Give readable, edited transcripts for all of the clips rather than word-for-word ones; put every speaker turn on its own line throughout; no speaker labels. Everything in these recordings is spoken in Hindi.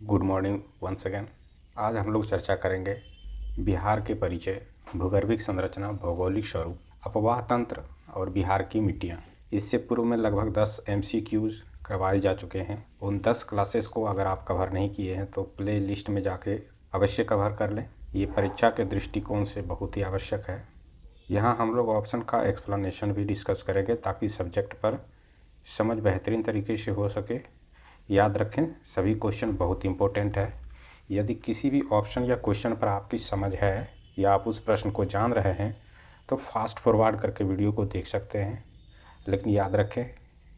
Good morning once again. आज हम लोग चर्चा करेंगे बिहार के परिचय, भूगर्भिक संरचना, भौगोलिक स्वरूप, अपवाह तंत्र और बिहार की मिट्टियाँ। इससे पूर्व में लगभग 10 MCQs करवाए जा चुके हैं। उन 10 क्लासेस को अगर आप कवर नहीं किए हैं तो प्ले लिस्ट में जाके अवश्य कवर कर लें। ये परीक्षा के दृष्टिकोण से बहुत ही आवश्यक है। यहाँ हम लोग ऑप्शन का एक्सप्लेनेशन भी डिस्कस करेंगे ताकि सब्जेक्ट पर समझ बेहतरीन तरीके से हो सके। याद रखें, सभी क्वेश्चन बहुत इंपॉर्टेंट है। यदि किसी भी ऑप्शन या क्वेश्चन पर आपकी समझ है या आप उस प्रश्न को जान रहे हैं तो फास्ट फॉरवर्ड करके वीडियो को देख सकते हैं, लेकिन याद रखें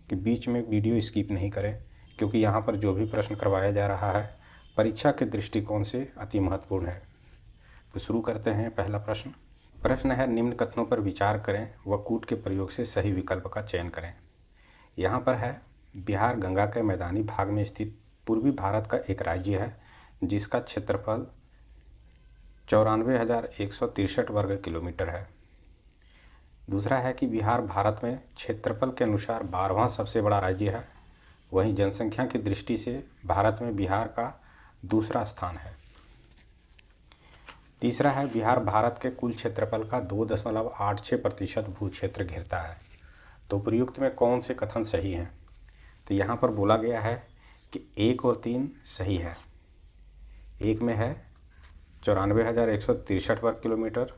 कि बीच में वीडियो स्किप नहीं करें, क्योंकि यहाँ पर जो भी प्रश्न करवाया जा रहा है परीक्षा के दृष्टिकोण से अति महत्वपूर्ण है। तो शुरू करते हैं। पहला प्रश्न है, निम्न कथनों पर विचार करें व कूट के प्रयोग से सही विकल्प का चयन करें। यहाँ पर है, बिहार गंगा के मैदानी भाग में स्थित पूर्वी भारत का एक राज्य है जिसका क्षेत्रफल 94,163 वर्ग किलोमीटर है। दूसरा है कि बिहार भारत में क्षेत्रफल के अनुसार 12वां सबसे बड़ा राज्य है। वहीं जनसंख्या की दृष्टि से भारत में बिहार का दूसरा स्थान है। तीसरा है, बिहार भारत के कुल क्षेत्रफल का 2.86% भू क्षेत्र घेरता है। तो उपयुक्त में कौन से कथन सही हैं? तो यहाँ पर बोला गया है कि 1 और 3 सही है। एक में है 94,163 वर्ग किलोमीटर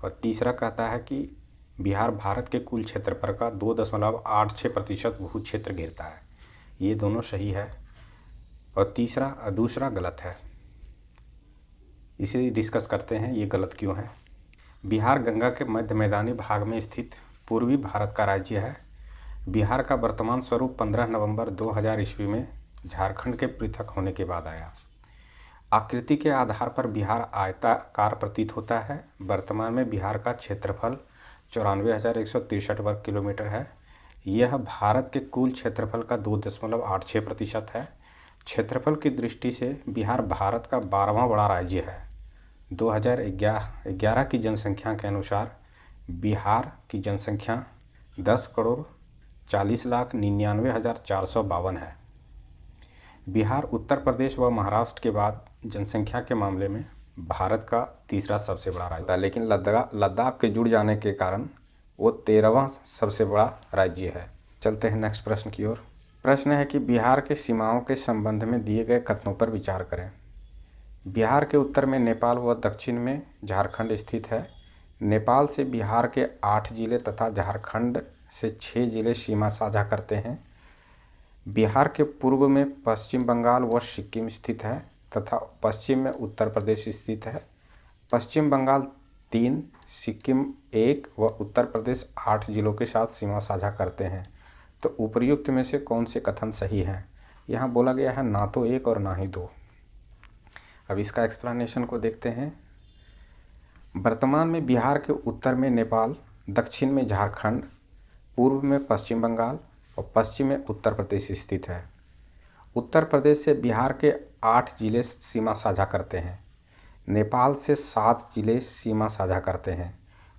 और तीसरा कहता है कि बिहार भारत के कुल क्षेत्रफल का 2.86% भू क्षेत्र घेरता है। ये दोनों सही है और दूसरा गलत है। इसे डिस्कस करते हैं, ये गलत क्यों है। बिहार गंगा के मध्य मैदानी भाग में स्थित पूर्वी भारत का राज्य है। बिहार का वर्तमान स्वरूप 15 नवंबर 2000 ईस्वी में झारखंड के पृथक होने के बाद आया। आकृति के आधार पर बिहार आयताकार प्रतीत होता है। वर्तमान में बिहार का क्षेत्रफल 94,163 वर्ग किलोमीटर है। यह भारत के कुल क्षेत्रफल का 2.86% है। क्षेत्रफल की दृष्टि से बिहार भारत का 12वां बड़ा राज्य है। 2011 की जनसंख्या के अनुसार बिहार की जनसंख्या 10,40,99,452 है। बिहार उत्तर प्रदेश व महाराष्ट्र के बाद जनसंख्या के मामले में भारत का तीसरा सबसे बड़ा राज्य है, लेकिन लद्दाख के जुड़ जाने के कारण वो 13वां सबसे बड़ा राज्य है। चलते हैं नेक्स्ट प्रश्न की ओर। प्रश्न है कि बिहार के सीमाओं के संबंध में दिए गए कथनों पर विचार करें। बिहार के उत्तर में नेपाल व दक्षिण में झारखंड स्थित है। नेपाल से बिहार के 8 जिले तथा झारखंड से 6 जिले सीमा साझा करते हैं। बिहार के पूर्व में पश्चिम बंगाल व सिक्किम स्थित है तथा पश्चिम में उत्तर प्रदेश स्थित है। पश्चिम बंगाल 3, सिक्किम 1 व उत्तर प्रदेश 8 जिलों के साथ सीमा साझा करते हैं। तो उपर्युक्त में से कौन से कथन सही हैं? यहाँ बोला गया है ना तो 1 और ना ही 2। अब इसका एक्सप्लेनेशन को देखते हैं। वर्तमान में बिहार के उत्तर में नेपाल, दक्षिण में झारखंड, पूर्व में पश्चिम बंगाल और पश्चिम में उत्तर प्रदेश स्थित है। उत्तर प्रदेश से बिहार के 8 जिले सीमा साझा करते हैं। नेपाल से 7 जिले सीमा साझा करते हैं।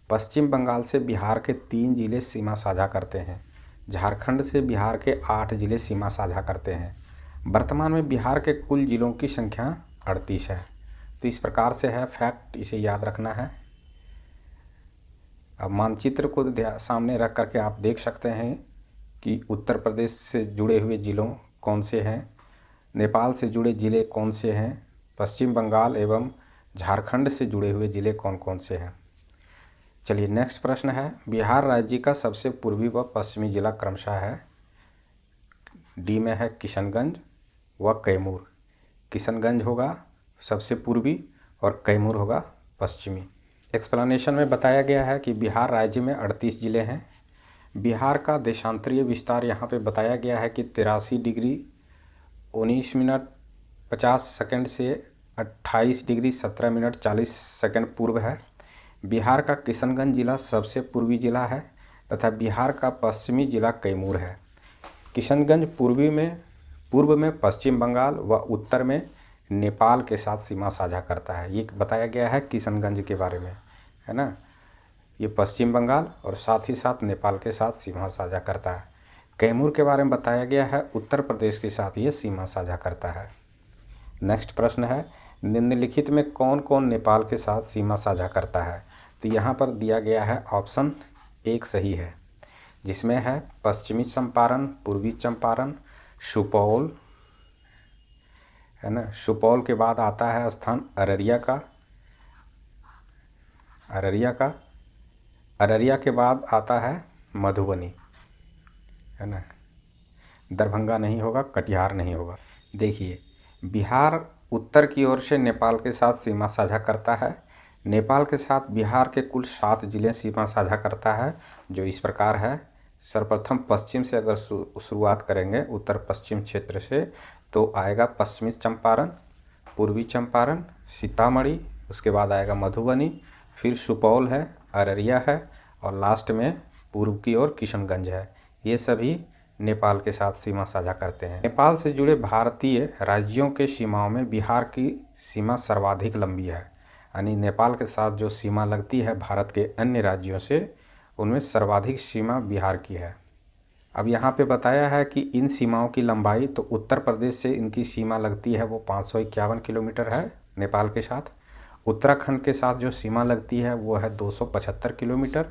पश्चिम बंगाल से बिहार के 3 जिले सीमा साझा करते हैं। झारखंड से बिहार के 8 जिले सीमा साझा करते हैं। वर्तमान में बिहार के कुल जिलों की संख्या 38 है। तो इस प्रकार से है फैक्ट, इसे याद रखना है। अब मानचित्र को सामने रख करके आप देख सकते हैं कि उत्तर प्रदेश से जुड़े हुए जिलों कौन से हैं, नेपाल से जुड़े जिले कौन से हैं, पश्चिम बंगाल एवं झारखंड से जुड़े हुए जिले कौन कौन से हैं। चलिए नेक्स्ट प्रश्न है, बिहार राज्य का सबसे पूर्वी व पश्चिमी जिला क्रमशः है। डी में है किशनगंज व कैमूर। किशनगंज होगा सबसे पूर्वी और कैमूर होगा पश्चिमी। एक्सप्लेनेशन में बताया गया है कि बिहार राज्य में 38 जिले हैं। बिहार का देशांतरीय विस्तार यहाँ पे बताया गया है कि 83 डिग्री 19 मिनट 50 सेकंड से 28 डिग्री 17 मिनट 40 सेकंड पूर्व है। बिहार का किशनगंज जिला सबसे पूर्वी जिला है तथा बिहार का पश्चिमी जिला कैमूर है। किशनगंज पूर्व में पश्चिम बंगाल व उत्तर में नेपाल के साथ सीमा साझा करता है। ये बताया गया है किशनगंज के बारे में, है ना। ये पश्चिम बंगाल और साथ ही साथ नेपाल के साथ सीमा साझा करता है। कैमूर के बारे में बताया गया है उत्तर प्रदेश के साथ ये सीमा साझा करता है। नेक्स्ट प्रश्न है, निम्नलिखित में कौन कौन नेपाल के साथ सीमा साझा करता है? तो यहाँ पर दिया गया है ऑप्शन 1 सही है, जिसमें है पश्चिमी चंपारण, पूर्वी चंपारण, सुपौल, है ना। सुपौल के बाद आता है स्थान अररिया का, अररिया के बाद आता है मधुबनी, है ना। दरभंगा नहीं होगा, कटिहार नहीं होगा। देखिए, बिहार उत्तर की ओर से नेपाल के साथ सीमा साझा करता है। नेपाल के साथ बिहार के कुल 7 जिले सीमा साझा करता है, जो इस प्रकार है। सर्वप्रथम पश्चिम से अगर शुरुआत करेंगे, उत्तर पश्चिम क्षेत्र से, तो आएगा पश्चिमी चंपारण, पूर्वी चंपारण, सीतामढ़ी, उसके बाद आएगा मधुबनी, फिर सुपौल है, अररिया है, और लास्ट में पूर्व की ओर किशनगंज है। ये सभी नेपाल के साथ सीमा साझा करते हैं। नेपाल से जुड़े भारतीय राज्यों के सीमाओं में बिहार की सीमा सर्वाधिक लंबी है, यानी नेपाल के साथ जो सीमा लगती है भारत के अन्य राज्यों से, उनमें सर्वाधिक सीमा बिहार की है। अब यहाँ पे बताया है कि इन सीमाओं की लंबाई, तो उत्तर प्रदेश से इनकी सीमा लगती है वो 551 किलोमीटर है नेपाल के साथ। उत्तराखंड के साथ जो सीमा लगती है वो है 275 किलोमीटर।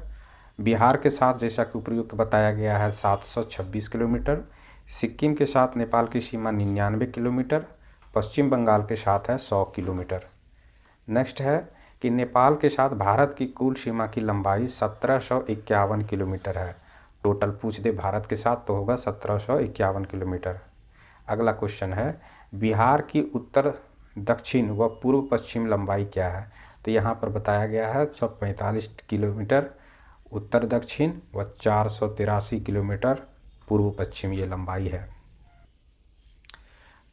बिहार के साथ, जैसा कि उपयुक्त बताया गया है, 726 किलोमीटर। सिक्किम के साथ नेपाल की सीमा 99 किलोमीटर। पश्चिम बंगाल के साथ है 100 किलोमीटर। नेक्स्ट है कि नेपाल के साथ भारत की कुल सीमा की लंबाई 1751 किलोमीटर है। टोटल पूछ दे भारत के साथ तो होगा 1751 किलोमीटर। अगला क्वेश्चन है, बिहार की उत्तर दक्षिण व पूर्व पश्चिम लंबाई क्या है? तो यहाँ पर बताया गया है 145 किलोमीटर उत्तर दक्षिण व 483 किलोमीटर पूर्व पश्चिम ये लंबाई है।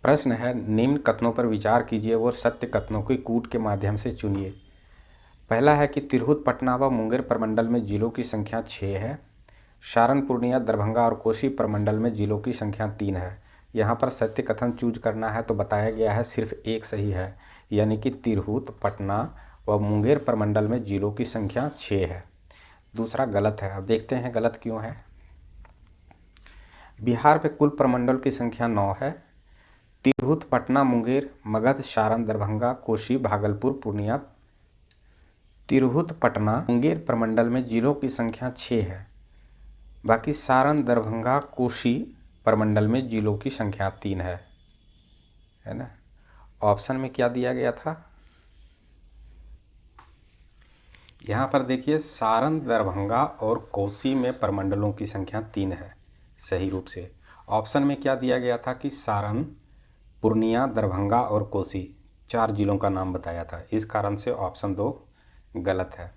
प्रश्न है, निम्न कथनों पर विचार कीजिए और सत्य कथनों की कूट के माध्यम से चुनिए। पहला है कि तिरहुत, पटना व मुंगेर प्रमंडल में जिलों की संख्या 6 है। सारण, पूर्णिया, दरभंगा और कोसी प्रमंडल में जिलों की संख्या 3 है। यहाँ पर सत्य कथन चूज करना है, तो बताया गया है सिर्फ एक सही है, यानी कि तिरहुत, पटना व मुंगेर प्रमंडल में जिलों की संख्या 6 है। दूसरा गलत है। अब देखते हैं गलत क्यों है। बिहार में कुल प्रमंडल की संख्या 9 है। तिरहुत, पटना, मुंगेर, मगध, सारण, दरभंगा, कोसी, भागलपुर, पूर्णिया, तिरहुत, पटना, मुंगेर प्रमंडल में जिलों की संख्या 6 है। बाकी सारण, दरभंगा, कोसी प्रमंडल में जिलों की संख्या 3 है ना। ऑप्शन में क्या दिया गया था? यहाँ पर देखिए, सारण, दरभंगा और कोसी में प्रमंडलों की संख्या 3 है सही रूप से। ऑप्शन में क्या दिया गया था कि सारण, पूर्णिया, दरभंगा और कोसी 4 जिलों का नाम बताया था। इस कारण से ऑप्शन 2 गलत है।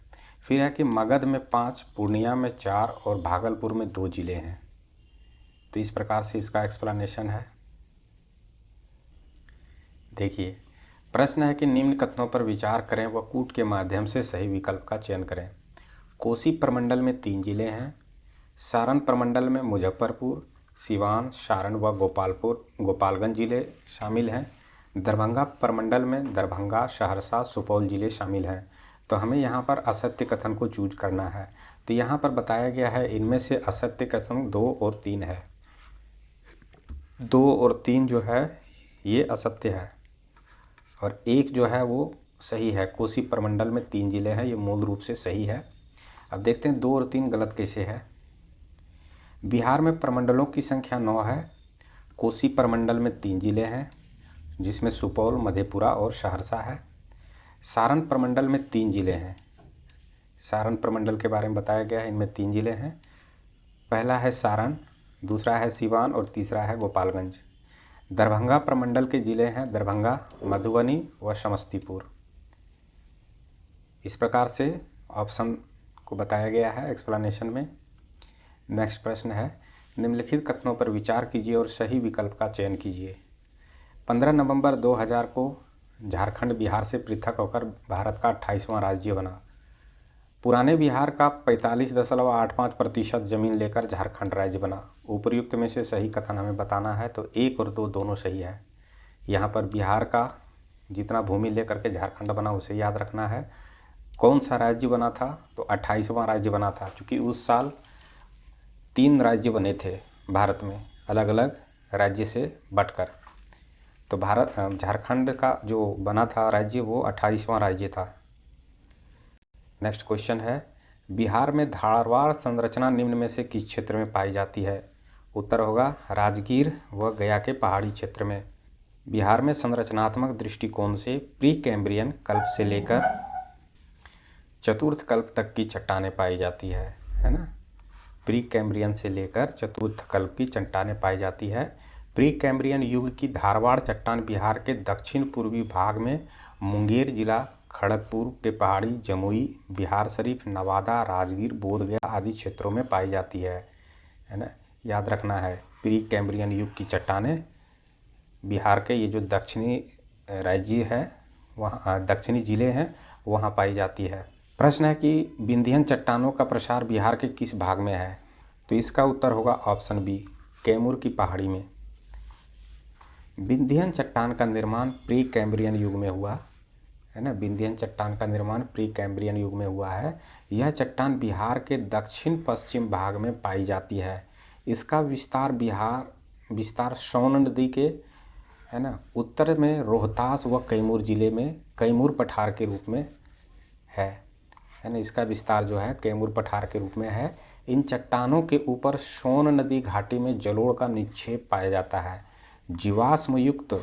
फिर है कि मगध में 5, पूर्णिया में 4 और भागलपुर में 2 जिले हैं। तो इस प्रकार से इसका एक्सप्लेनेशन है। देखिए, प्रश्न है कि निम्न कथनों पर विचार करें व कूट के माध्यम से सही विकल्प का चयन करें। कोसी प्रमंडल में 3 जिले हैं। सारण प्रमंडल में मुजफ्फरपुर, सिवान, सारण व गोपालगंज जिले शामिल हैं। दरभंगा प्रमंडल में दरभंगा, सहरसा, सुपौल जिले शामिल हैं। तो हमें यहाँ पर असत्य कथन को चूज करना है। तो यहाँ पर बताया गया है इनमें से असत्य कथन 2 और 3 है। 2 और 3 जो है ये असत्य है, और 1 जो है वो सही है। कोसी प्रमंडल में 3 जिले हैं, ये मूल रूप से सही है। अब देखते हैं 2 और 3 गलत कैसे है। बिहार में प्रमंडलों की संख्या 9 है। कोसी प्रमंडल में 3 जिले हैं, जिसमें सुपौल, मधेपुरा और सहरसा है। सारण प्रमंडल में 3 जिले हैं। सारण प्रमंडल के बारे में बताया गया है, इनमें 3 जिले हैं। पहला है सारण, दूसरा है सिवान और तीसरा है गोपालगंज। दरभंगा प्रमंडल के जिले हैं दरभंगा, मधुबनी व समस्तीपुर। इस प्रकार से ऑप्शन को बताया गया है एक्सप्लेनेशन में। नेक्स्ट प्रश्न है, निम्नलिखित कथनों पर विचार कीजिए और सही विकल्प का चयन कीजिए। 15 नवंबर 2000 को झारखंड बिहार से पृथक होकर भारत का 28वां राज्य बना। पुराने बिहार का 45.85% जमीन लेकर झारखंड राज्य बना। उपर्युक्त में से सही कथन हमें बताना है, तो 1 और 2 दोनों सही है। यहाँ पर बिहार का जितना भूमि लेकर के झारखंड बना उसे याद रखना है। कौन सा राज्य बना था? तो 28वां राज्य बना था, क्योंकि उस साल 3 राज्य बने थे भारत में, अलग अलग राज्य से बंटकर। तो झारखंड का जो बना था राज्य वो 28वां राज्य था। नेक्स्ट क्वेश्चन है, बिहार में धारवाड़ संरचना निम्न में से किस क्षेत्र में पाई जाती है? उत्तर होगा राजगीर व गया के पहाड़ी क्षेत्र में। बिहार में संरचनात्मक दृष्टिकोण से प्री कैम्ब्रियन कल्प से लेकर चतुर्थ कल्प तक की चट्टानें पाई जाती है ना। प्री कैम्ब्रियन से लेकर चतुर्थ कल्प की चट्टानें पाई जाती है। प्री कैम्ब्रियन युग की धारवाड़ चट्टान बिहार के दक्षिण पूर्वी भाग में मुंगेर जिला, खड़गपुर के पहाड़ी, जमुई, बिहार शरीफ, नवादा, राजगीर, बोधगया आदि क्षेत्रों में पाई जाती है ना। याद रखना है, प्री कैम्ब्रियन युग की चट्टानें बिहार के ये जो दक्षिणी राज्य है वहाँ, दक्षिणी जिले हैं वहाँ पाई जाती है। प्रश्न है कि विंध्यन चट्टानों का प्रसार बिहार के किस भाग में है? तो इसका उत्तर होगा ऑप्शन बी, कैमूर की पहाड़ी में। विंध्यन चट्टान का निर्माण प्री कैम्ब्रियन युग में हुआ है ना। विंध्यन चट्टान का निर्माण प्री कैम्ब्रियन युग में हुआ है। यह चट्टान बिहार के दक्षिण पश्चिम भाग में पाई जाती है। इसका विस्तार सोन नदी के है ना उत्तर में रोहतास व कैमूर जिले में कैमूर पठार के रूप में है ना। इसका विस्तार जो है कैमूर पठार के रूप में है। इन चट्टानों के ऊपर सोन नदी घाटी में जलोढ़ का निक्षेप पाया जाता है। जीवाश्म युक्त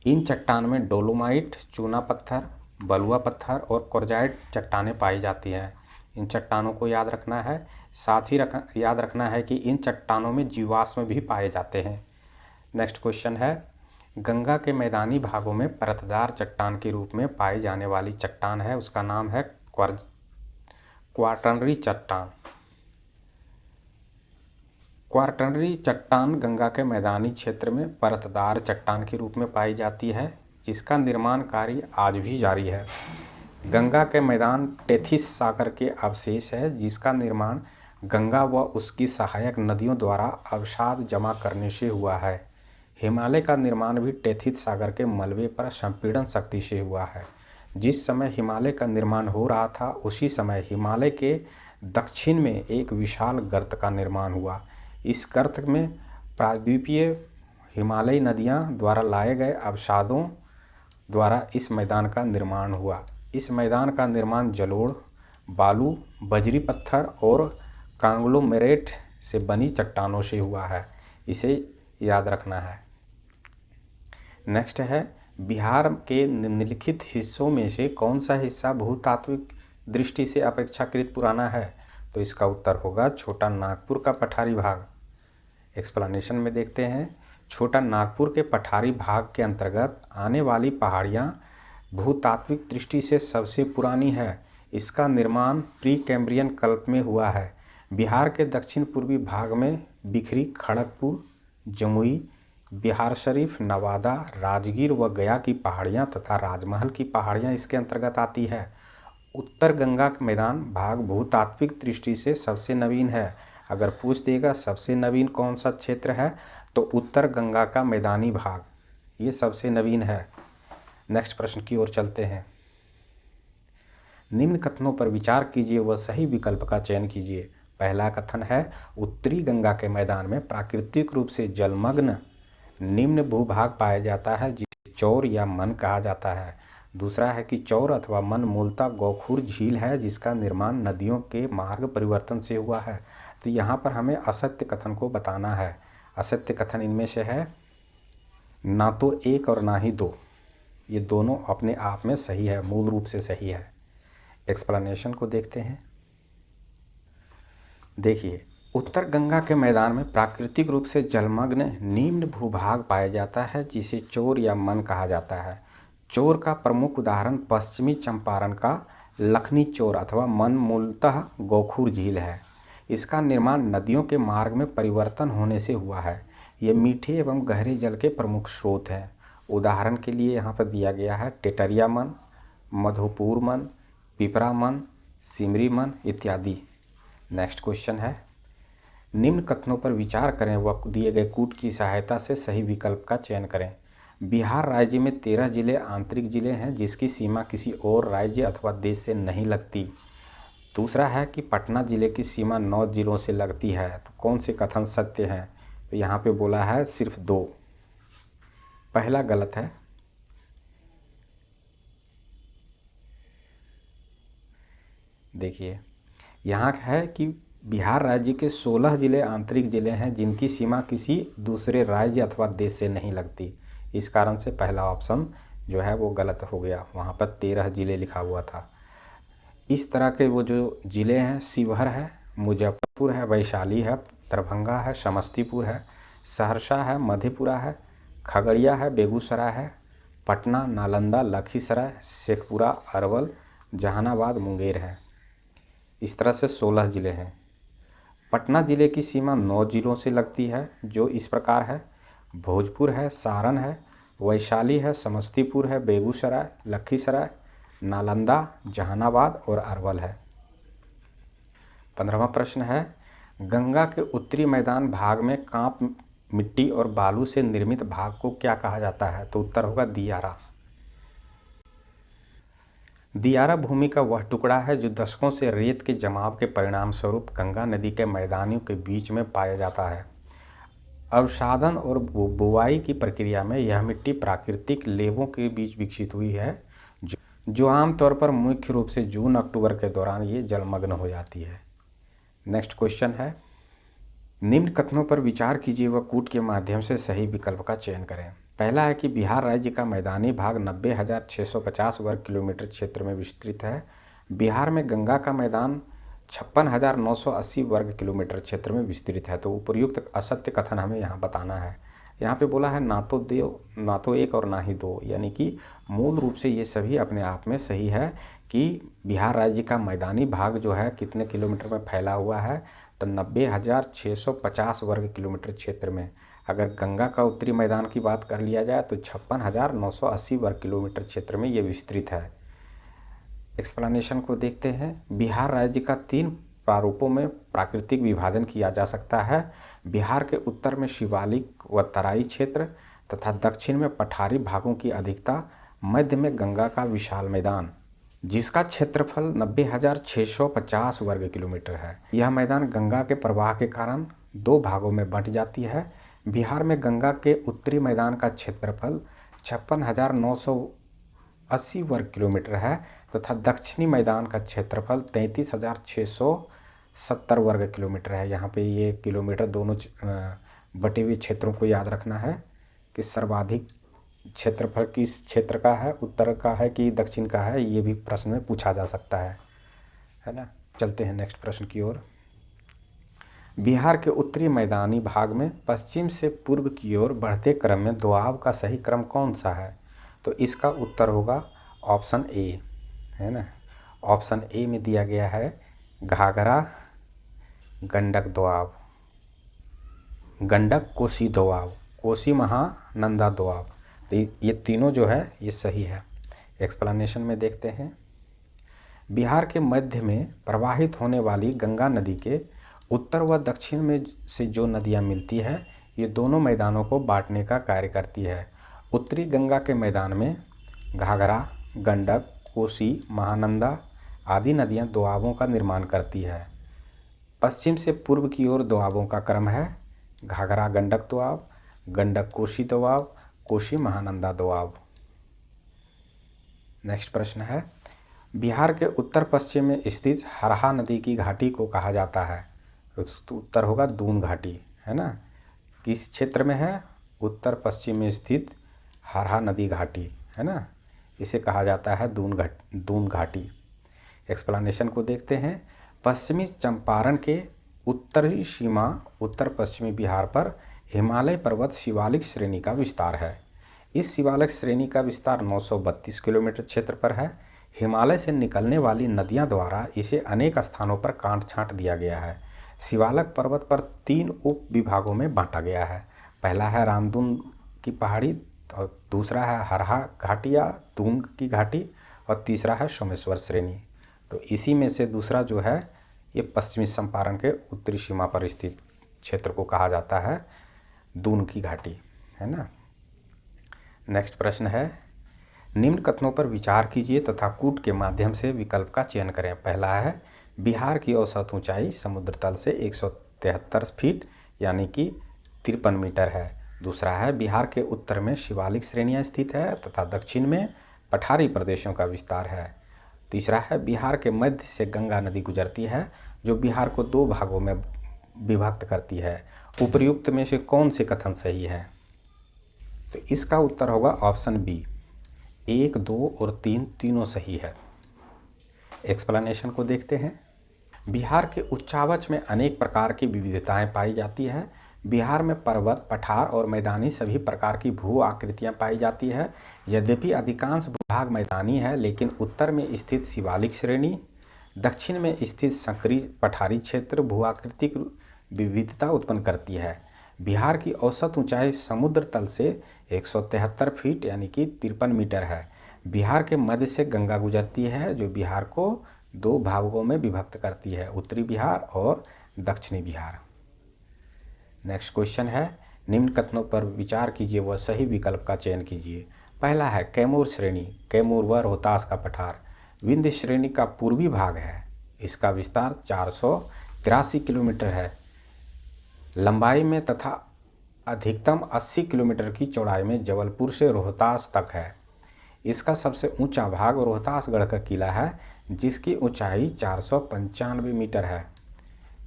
इन चट्टान में डोलोमाइट, चूना पत्थर, बलुआ पत्थर और क्वार्ट्ज़ाइट चट्टानें पाई जाती हैं। इन चट्टानों को याद रखना है। साथ ही याद रखना है कि इन चट्टानों में जीवाश्म भी पाए जाते हैं। नेक्स्ट क्वेश्चन है, गंगा के मैदानी भागों में परतदार चट्टान के रूप में पाई जाने वाली चट्टान है, उसका नाम है क्वाटरनरी चट्टान। क्वाटरनरी चट्टान गंगा के मैदानी क्षेत्र में परतदार चट्टान के रूप में पाई जाती है, जिसका निर्माण कार्य आज भी जारी है। गंगा के मैदान टेथिस सागर के अवशेष है, जिसका निर्माण गंगा व उसकी सहायक नदियों द्वारा अवसाद जमा करने से हुआ है। हिमालय का निर्माण भी टेथिस सागर के मलबे पर संपीड़न शक्ति से हुआ है। जिस समय हिमालय का निर्माण हो रहा था उसी समय हिमालय के दक्षिण में एक विशाल गर्त का निर्माण हुआ। इस गर्त में प्रायद्वीपीय हिमालयी नदियाँ द्वारा लाए गए अवसादों द्वारा इस मैदान का निर्माण हुआ। इस मैदान का निर्माण जलोढ़, बालू, बजरी पत्थर और कांग्लोमेरेट से बनी चट्टानों से हुआ है। इसे याद रखना है। नेक्स्ट है, बिहार के निम्नलिखित हिस्सों में से कौन सा हिस्सा भूतात्विक दृष्टि से अपेक्षाकृत पुराना है? तो इसका उत्तर होगा छोटा नागपुर का पठारी भाग। एक्सप्लेनेशन में देखते हैं। छोटा नागपुर के पठारी भाग के अंतर्गत आने वाली पहाड़ियाँ भूतात्विक दृष्टि से सबसे पुरानी है। इसका निर्माण प्री कैम्ब्रियन कल्प में हुआ है। बिहार के दक्षिण पूर्वी भाग में बिखरी खड़गपुर, जमुई, बिहार शरीफ, नवादा, राजगीर व गया की पहाड़ियाँ तथा राजमहल की पहाड़ियाँ इसके अंतर्गत आती है। उत्तर गंगा का मैदान भाग भूतात्विक दृष्टि से सबसे नवीन है। अगर पूछ देगा सबसे नवीन कौन सा क्षेत्र है तो उत्तर गंगा का मैदानी भाग ये सबसे नवीन है। नेक्स्ट प्रश्न की ओर चलते हैं। निम्न कथनों पर विचार कीजिए व सही विकल्प का चयन कीजिए। पहला कथन है, उत्तरी गंगा के मैदान में प्राकृतिक रूप से जलमग्न निम्न भूभाग पाया जाता है जिसे चौर या मन कहा जाता है। दूसरा है कि चौर अथवा मन मूलतः गोखुर झील है जिसका निर्माण नदियों के मार्ग परिवर्तन से हुआ है। तो यहाँ पर हमें असत्य कथन को बताना है। असत्य कथन इनमें से है ना तो एक और ना ही दो। ये दोनों अपने आप में सही है, मूल रूप से सही है। एक्सप्लेनेशन को देखते हैं। देखिए, उत्तर गंगा के मैदान में प्राकृतिक रूप से जलमग्न निम्न भूभाग पाया जाता है जिसे चौर या मन कहा जाता है। चौर का प्रमुख उदाहरण पश्चिमी चंपारण का लखनी चौर अथवा मन मूलतः गोखुर झील है। इसका निर्माण नदियों के मार्ग में परिवर्तन होने से हुआ है। ये मीठे एवं गहरे जल के प्रमुख स्रोत हैं। उदाहरण के लिए यहाँ पर दिया गया है टेटरिया मन, मधुपुर मन, पिपरा मन, सिमरी मन इत्यादि। नेक्स्ट क्वेश्चन है, निम्न कथनों पर विचार करें व दिए गए कूट की सहायता से सही विकल्प का चयन करें। बिहार राज्य में 13 जिले आंतरिक जिले हैं जिसकी सीमा किसी और राज्य अथवा देश से नहीं लगती। दूसरा है कि पटना जिले की सीमा 9 जिलों से लगती है। तो कौन से कथन सत्य हैं? तो यहाँ पे बोला है सिर्फ 2। पहला गलत है। देखिए यहाँ है कि बिहार राज्य के 16 जिले आंतरिक जिले हैं जिनकी सीमा किसी दूसरे राज्य अथवा देश से नहीं लगती। इस कारण से पहला ऑप्शन जो है वो गलत हो गया, वहाँ पर 13 जिले लिखा हुआ था। इस तरह के वो जो जिले हैं, शिवहर है, मुजफ्फरपुर है, वैशाली है, दरभंगा है, समस्तीपुर है, सहरसा है, मधेपुरा है, खगड़िया है, बेगूसराय है, पटना, नालंदा, लखीसराय, शेखपुरा, अरवल, जहानाबाद, मुंगेर है। इस तरह से 16 जिले हैं। पटना जिले की सीमा 9 जिलों से लगती है जो इस प्रकार है। भोजपुर है, सारण है, वैशाली है, समस्तीपुर है, बेगूसराय, लखीसराय, नालंदा, जहानाबाद और अरवल है। 15वां प्रश्न है, गंगा के उत्तरी मैदान भाग में कांप मिट्टी और बालू से निर्मित भाग को क्या कहा जाता है? तो उत्तर होगा दियारा। दियारा भूमि का वह टुकड़ा है जो दशकों से रेत के जमाव के परिणाम स्वरूप गंगा नदी के मैदानों के बीच में पाया जाता है। अवसादन और बुवाई की प्रक्रिया में यह मिट्टी प्राकृतिक लेवों के बीच विकसित हुई है जो आमतौर पर मुख्य रूप से जून अक्टूबर के दौरान ये जलमग्न हो जाती है। नेक्स्ट क्वेश्चन है, निम्न कथनों पर विचार कीजिए व कूट के माध्यम से सही विकल्प का चयन करें। पहला है कि बिहार राज्य का मैदानी भाग 90,650 वर्ग किलोमीटर क्षेत्र में विस्तृत है। बिहार में गंगा का मैदान 56,980 वर्ग किलोमीटर क्षेत्र में विस्तृत है। तो उपर्युक्त असत्य कथन हमें यहाँ बताना है। यहाँ पे बोला है ना तो एक और ना ही दो, यानी कि मूल रूप से ये सभी अपने आप में सही है कि बिहार राज्य का मैदानी भाग जो है कितने किलोमीटर में फैला हुआ है, तो 90,650 वर्ग किलोमीटर क्षेत्र में। अगर गंगा का उत्तरी मैदान की बात कर लिया जाए तो 56,980 वर्ग किलोमीटर क्षेत्र में ये विस्तृत है। एक्सप्लेनेशन को देखते हैं। बिहार राज्य का 3 प्रारूपों में प्राकृतिक विभाजन किया जा सकता है। बिहार के उत्तर में शिवालिक व तराई क्षेत्र तथा दक्षिण में पठारी भागों की अधिकता, मध्य में गंगा का विशाल मैदान जिसका क्षेत्रफल 90,650 वर्ग किलोमीटर है। यह मैदान गंगा के प्रवाह के कारण 2 भागों में बंट जाती है। बिहार में गंगा के उत्तरी मैदान का क्षेत्रफल 56,980 वर्ग किलोमीटर है तथा दक्षिणी मैदान का क्षेत्रफल 33,670 वर्ग किलोमीटर है। यहाँ पे ये किलोमीटर दोनों बटे हुए क्षेत्रों को याद रखना है कि सर्वाधिक क्षेत्रफल किस क्षेत्र का है, उत्तर का है कि दक्षिण का है, ये भी प्रश्न में पूछा जा सकता है ना। चलते हैं नेक्स्ट प्रश्न की ओर। बिहार के उत्तरी मैदानी भाग में पश्चिम से पूर्व की ओर बढ़ते क्रम में दोआब का सही क्रम कौन सा है? तो इसका उत्तर होगा ऑप्शन ए, है ना। ऑप्शन ए में दिया गया है घाघरा, गंडक दोआब, गंडक कोसी दोआब, कोसी महानंदा दोआब। तो ये तीनों जो है ये सही है। एक्सप्लेनेशन में देखते हैं। बिहार के मध्य में प्रवाहित होने वाली गंगा नदी के उत्तर व दक्षिण में से जो नदियाँ मिलती है ये दोनों मैदानों को बांटने का कार्य करती है। उत्तरी गंगा के मैदान में घाघरा, गंडक, कोसी, महानंदा आदि नदियाँ दोआबों का निर्माण करती है। पश्चिम से पूर्व की ओर दोआबों का क्रम है घाघरा गंडक दोआब, गंडक कोसी दोआब, कोसी महानंदा दोआब। नेक्स्ट प्रश्न है, बिहार के उत्तर पश्चिम में स्थित हरहा नदी की घाटी को कहा जाता है? तो उत्तर होगा दून घाटी, है ना। किस क्षेत्र में है? उत्तर पश्चिम में स्थित हरहा नदी घाटी, है ना, इसे कहा जाता है दून घाटी। एक्सप्लेनेशन को देखते हैं। पश्चिमी चंपारण के उत्तरी सीमा उत्तर पश्चिमी बिहार पर हिमालय पर्वत शिवालिक श्रेणी का विस्तार है। इस शिवालिक श्रेणी का विस्तार 932 किलोमीटर क्षेत्र पर है। हिमालय से निकलने वाली नदियां द्वारा इसे अनेक स्थानों पर काट छांट दिया गया है। शिवालिक पर्वत पर 3 उप विभागों में बांटा गया है। पहला है रामदून की पहाड़ी, और दूसरा है हरहा घाटी या दून की घाटी, और तीसरा है सोमेश्वर श्रेणी। तो इसी में से दूसरा जो है ये पश्चिमी चंपारण के उत्तरी सीमा पर स्थित क्षेत्र को कहा जाता है दून की घाटी, है ना। नेक्स्ट प्रश्न है, निम्न कथनों पर विचार कीजिए तथा कूट के माध्यम से विकल्प का चयन करें। पहला है बिहार की औसत ऊंचाई समुद्र तल से 173 फीट यानी कि 53 मीटर है। दूसरा है बिहार के उत्तर में शिवालिक श्रेणियाँ स्थित है तथा दक्षिण में पठारी प्रदेशों का विस्तार है। तीसरा है बिहार के मध्य से गंगा नदी गुजरती है जो बिहार को 2 भागों में विभक्त करती है। उपर्युक्त में से कौन से कथन सही है? तो इसका उत्तर होगा ऑप्शन बी, 1, 2 और 3 तीनों सही है। एक्सप्लेनेशन को देखते हैं। बिहार के उच्चावच में अनेक प्रकार की विविधताएं पाई जाती है। बिहार में पर्वत, पठार और मैदानी सभी प्रकार की भू आकृतियां पाई जाती है। यद्यपि अधिकांश भूभाग मैदानी है, लेकिन उत्तर में स्थित शिवालिक श्रेणी, दक्षिण में स्थित संकरी पठारी क्षेत्र भू आकृतिक विविधता उत्पन्न करती है। बिहार की औसत ऊंचाई समुद्र तल से 173 फीट यानी कि 53 मीटर है। बिहार के मध्य से गंगा गुजरती है जो बिहार को 2 भागों में विभक्त करती है, उत्तरी बिहार और दक्षिणी बिहार। नेक्स्ट क्वेश्चन है, निम्न कथनों पर विचार कीजिए व सही विकल्प का चयन कीजिए। पहला है कैमूर श्रेणी, कैमूर व रोहतास का पठार विंध्य श्रेणी का पूर्वी भाग है। इसका विस्तार 483 किलोमीटर है लंबाई में तथा अधिकतम 80 किलोमीटर की चौड़ाई में जबलपुर से रोहतास तक है। इसका सबसे ऊंचा भाग रोहतासगढ़ का किला है जिसकी ऊंचाई 495 मीटर है।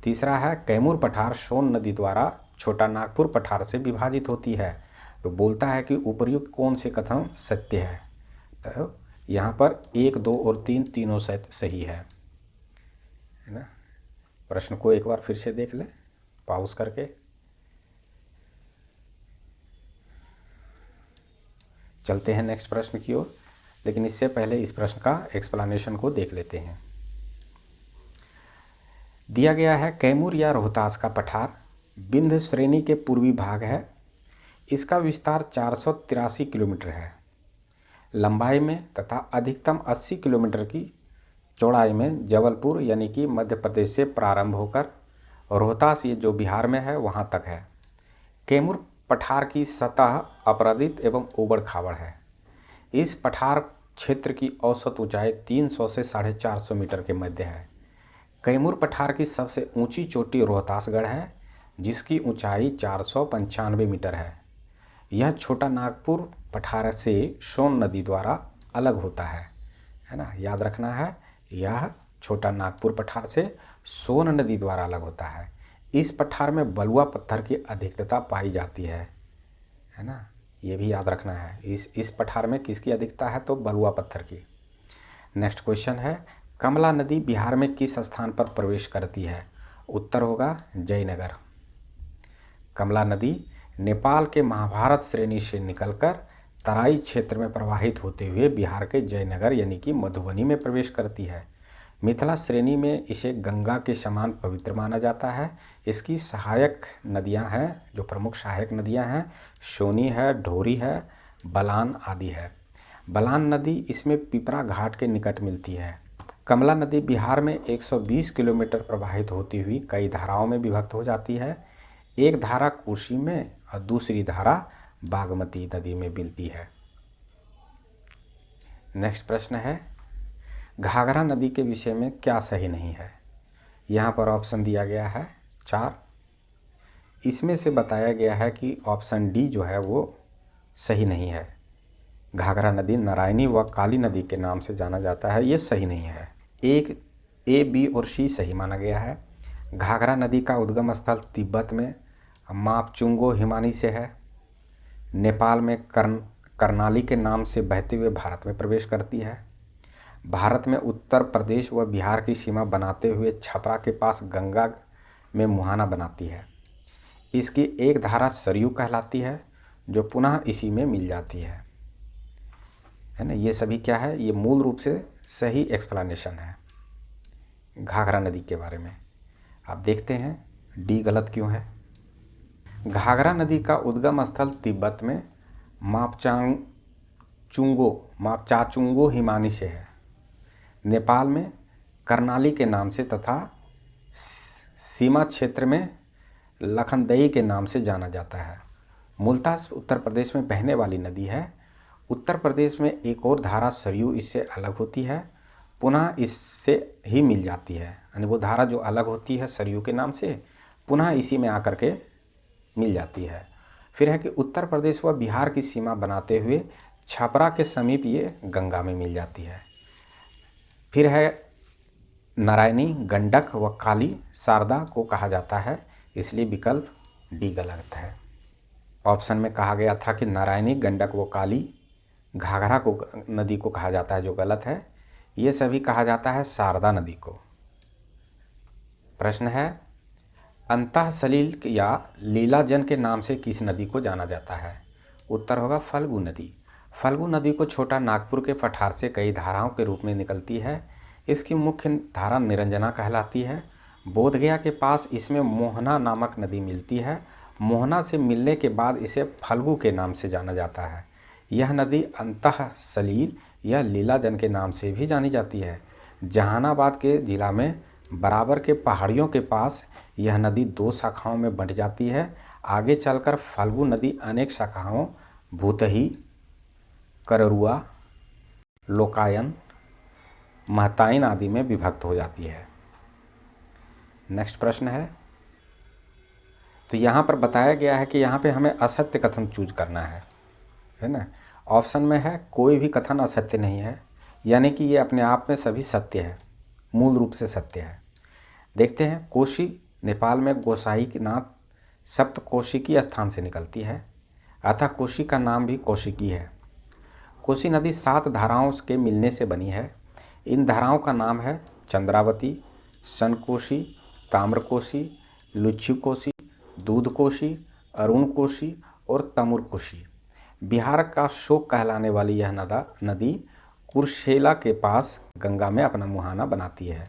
तीसरा है कैमूर पठार सोन नदी द्वारा छोटा नागपुर पठार से विभाजित होती है। तो बोलता है कि उपर्युक्त कौन से कथन सत्य है? तो यहाँ पर 1, 2 और 3 तीनों सही है ना। प्रश्न को एक बार फिर से देख लें पॉज करके। चलते हैं नेक्स्ट प्रश्न की ओर, लेकिन इससे पहले इस प्रश्न का एक्सप्लेनेशन को देख लेते हैं। दिया गया है कैमूर या रोहतास का पठार विंध्य श्रेणी के पूर्वी भाग है। इसका विस्तार 483 किलोमीटर है लंबाई में तथा अधिकतम 80 किलोमीटर की चौड़ाई में जबलपुर यानी कि मध्य प्रदेश से प्रारंभ होकर रोहतास ये जो बिहार में है वहाँ तक है। कैमूर पठार की सतह अपरदित एवं ऊबड़ खाबड़ है। इस पठार क्षेत्र की औसत ऊंचाई 300 से 450 मीटर के मध्य है। कैमूर पठार की सबसे ऊंची चोटी रोहतासगढ़ है जिसकी ऊंचाई 495 मीटर है। यह छोटा नागपुर पठार से सोन नदी द्वारा अलग होता है ना, याद रखना है। यह छोटा नागपुर पठार से सोन नदी द्वारा अलग होता है। इस पठार में बलुआ पत्थर की अधिकता पाई जाती है ना, ये भी याद रखना है। इस पठार में किसकी अधिकता है? तो बलुआ पत्थर की। नेक्स्ट क्वेश्चन है, कमला नदी बिहार में किस स्थान पर प्रवेश करती है? उत्तर होगा जयनगर। कमला नदी नेपाल के महाभारत श्रेणी से निकलकर तराई क्षेत्र में प्रवाहित होते हुए बिहार के जयनगर यानी कि मधुबनी में प्रवेश करती है। मिथिला श्रेणी में इसे गंगा के समान पवित्र माना जाता है। इसकी सहायक नदियां हैं, जो प्रमुख सहायक नदियां हैं, सोनी है, ढोरी है, बलान आदि है। बलान नदी इसमें पिपरा घाट के निकट मिलती है। कमला नदी बिहार में 120 किलोमीटर प्रवाहित होती हुई कई धाराओं में विभक्त हो जाती है। एक धारा कोसी में और दूसरी धारा बागमती नदी में मिलती है। नेक्स्ट प्रश्न है, घाघरा नदी के विषय में क्या सही नहीं है? यहाँ पर ऑप्शन दिया गया है 4। इसमें से बताया गया है कि ऑप्शन डी जो है वो सही नहीं है। घाघरा नदी नारायणी व काली नदी के नाम से जाना जाता है, ये सही नहीं है। एक ए, बी और सी सही माना गया है। घाघरा नदी का उद्गम स्थल तिब्बत में मापचुंगो हिमानी से है। नेपाल में करनाली के नाम से बहते हुए भारत में प्रवेश करती है। भारत में उत्तर प्रदेश व बिहार की सीमा बनाते हुए छपरा के पास गंगा में मुहाना बनाती है। इसकी एक धारा सरयू कहलाती है जो पुनः इसी में मिल जाती है ना। ये सभी क्या है? ये मूल रूप से सही एक्सप्लेनेशन है घाघरा नदी के बारे में। आप देखते हैं डी गलत क्यों है। घाघरा नदी का उद्गम स्थल तिब्बत में मापचाचुंगो हिमानी से है। नेपाल में करनाली के नाम से तथा सीमा क्षेत्र में लखनदई के नाम से जाना जाता है। मूलतः उत्तर प्रदेश में बहने वाली नदी है। उत्तर प्रदेश में एक और धारा सरयू इससे अलग होती है, पुनः इससे ही मिल जाती है। यानी वो धारा जो अलग होती है सरयू के नाम से पुनः इसी में आकर के मिल जाती है। फिर है कि उत्तर प्रदेश व बिहार की सीमा बनाते हुए छपरा के समीप ये गंगा में मिल जाती है। फिर है नारायणी, गंडक व काली शारदा को कहा जाता है, इसलिए विकल्प डी गलत है। ऑप्शन में कहा गया था कि नारायणी, गंडक व काली घाघरा को नदी को कहा जाता है, जो गलत है। ये सभी कहा जाता है शारदा नदी को। प्रश्न है अंतः सलील या लीलाजन के नाम से किस नदी को जाना जाता है? उत्तर होगा फल्गु नदी। फल्गु नदी को छोटा नागपुर के पठार से कई धाराओं के रूप में निकलती है। इसकी मुख्य धारा निरंजना कहलाती है। बोधगया के पास इसमें मोहना नामक नदी मिलती है। मोहना से मिलने के बाद इसे फल्गु के नाम से जाना जाता है। यह नदी अंतः सलील या लीलाजन के नाम से भी जानी जाती है। जहानाबाद के जिला में बराबर के पहाड़ियों के पास यह नदी 2 शाखाओं में बंट जाती है। आगे चलकर फल्गु नदी अनेक शाखाओं भूतही, कररुआ, लोकायन, महताइन आदि में विभक्त हो जाती है। नेक्स्ट प्रश्न तो यहाँ पर बताया गया है कि यहाँ पे हमें असत्य कथन चूज करना है ना। ऑप्शन में है कोई भी कथन असत्य नहीं है, यानी कि ये अपने आप में सभी सत्य है, मूल रूप से सत्य है। देखते हैं, कोशी नेपाल में गोसाईनाथ सप्तकोशिकी स्थान से निकलती है, अतः कोशी का नाम भी कौशिकी है। कोसी नदी 7 धाराओं के मिलने से बनी है। इन धाराओं का नाम है चंद्रावती, सनकोशी, ताम्रकोशी, लुच्छुकोशी, दूधकोशी, अरुणकोशी और तमुरकोशी। बिहार का शोक कहलाने वाली यह नदी कुर्सेला के पास गंगा में अपना मुहाना बनाती है।